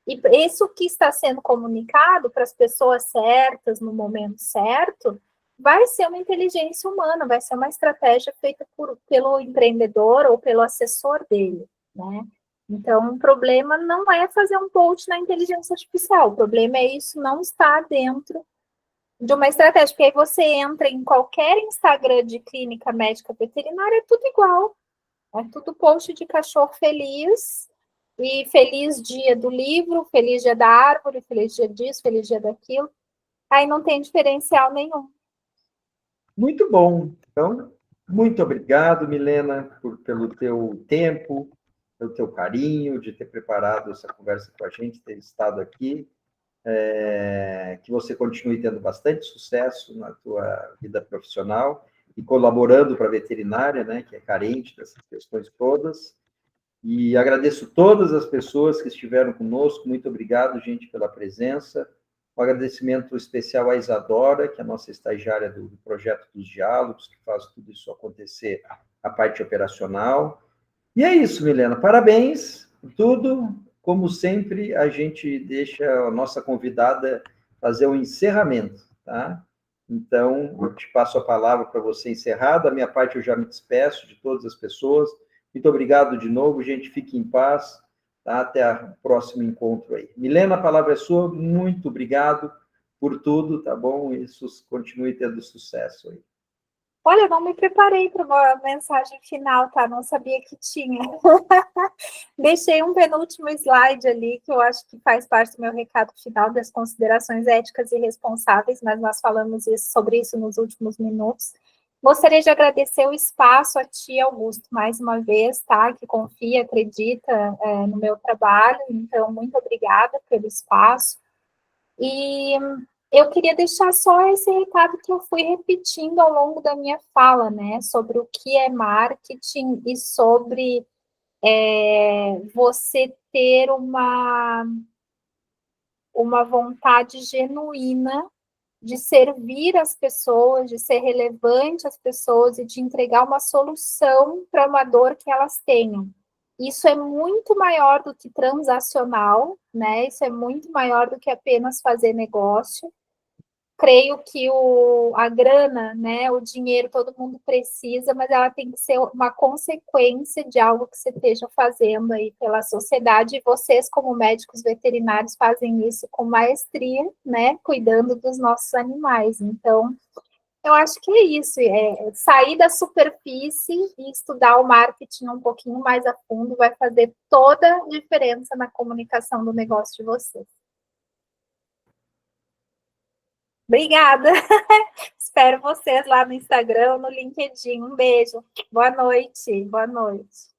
E isso que está sendo comunicado para as pessoas certas, no momento certo, vai ser uma inteligência humana, vai ser uma estratégia feita pelo empreendedor ou pelo assessor dele, né? Então, o problema não é fazer um post na inteligência artificial, o problema é isso não estar dentro de uma estratégia, porque aí você entra em qualquer Instagram de clínica médica veterinária, é tudo igual, é tudo post de cachorro feliz, e feliz dia do livro, feliz dia da árvore, feliz dia disso, feliz dia daquilo, aí não tem diferencial nenhum. Muito bom. Então, muito obrigado, Milena, pelo teu tempo, pelo teu carinho de ter preparado essa conversa com a gente, ter estado aqui. Que você continue tendo bastante sucesso na tua vida profissional e colaborando para a veterinária, né, que é carente dessas questões todas. E agradeço todas as pessoas que estiveram conosco. Muito obrigado, gente, pela presença. Um agradecimento especial à Isadora, que é a nossa estagiária do Projeto dos Diálogos, que faz tudo isso acontecer, a parte operacional. E é isso, Milena. Parabéns por tudo. Como sempre, a gente deixa a nossa convidada fazer um encerramento, tá? Então, eu te passo a palavra para você encerrar. Da minha parte, eu já me despeço de todas as pessoas. Muito obrigado de novo, gente. Fique em paz. Tá? Até o próximo encontro aí. Milena, a palavra é sua. Muito obrigado por tudo, tá bom? Isso continue tendo sucesso aí. Olha, eu não me preparei para uma mensagem final, tá? Não sabia que tinha. Deixei um penúltimo slide ali, que eu acho que faz parte do meu recado final das considerações éticas e responsáveis, mas nós falamos sobre isso nos últimos minutos. Gostaria de agradecer o espaço a ti, Augusto, mais uma vez, tá? Que confia, acredita no meu trabalho. Então, muito obrigada pelo espaço. E eu queria deixar só esse recado que eu fui repetindo ao longo da minha fala, né? Sobre o que é marketing e sobre você ter uma vontade genuína de servir as pessoas, de ser relevante às pessoas e de entregar uma solução para uma dor que elas tenham. Isso é muito maior do que transacional, né? Isso é muito maior do que apenas fazer negócio. Creio que a grana, né, o dinheiro, todo mundo precisa, mas ela tem que ser uma consequência de algo que você esteja fazendo aí pela sociedade, e vocês, como médicos veterinários, fazem isso com maestria, né, cuidando dos nossos animais. Então, eu acho que é isso, sair da superfície e estudar o marketing um pouquinho mais a fundo vai fazer toda a diferença na comunicação do negócio de vocês. Obrigada. Espero vocês lá no Instagram, no LinkedIn. Um beijo. Boa noite. Boa noite.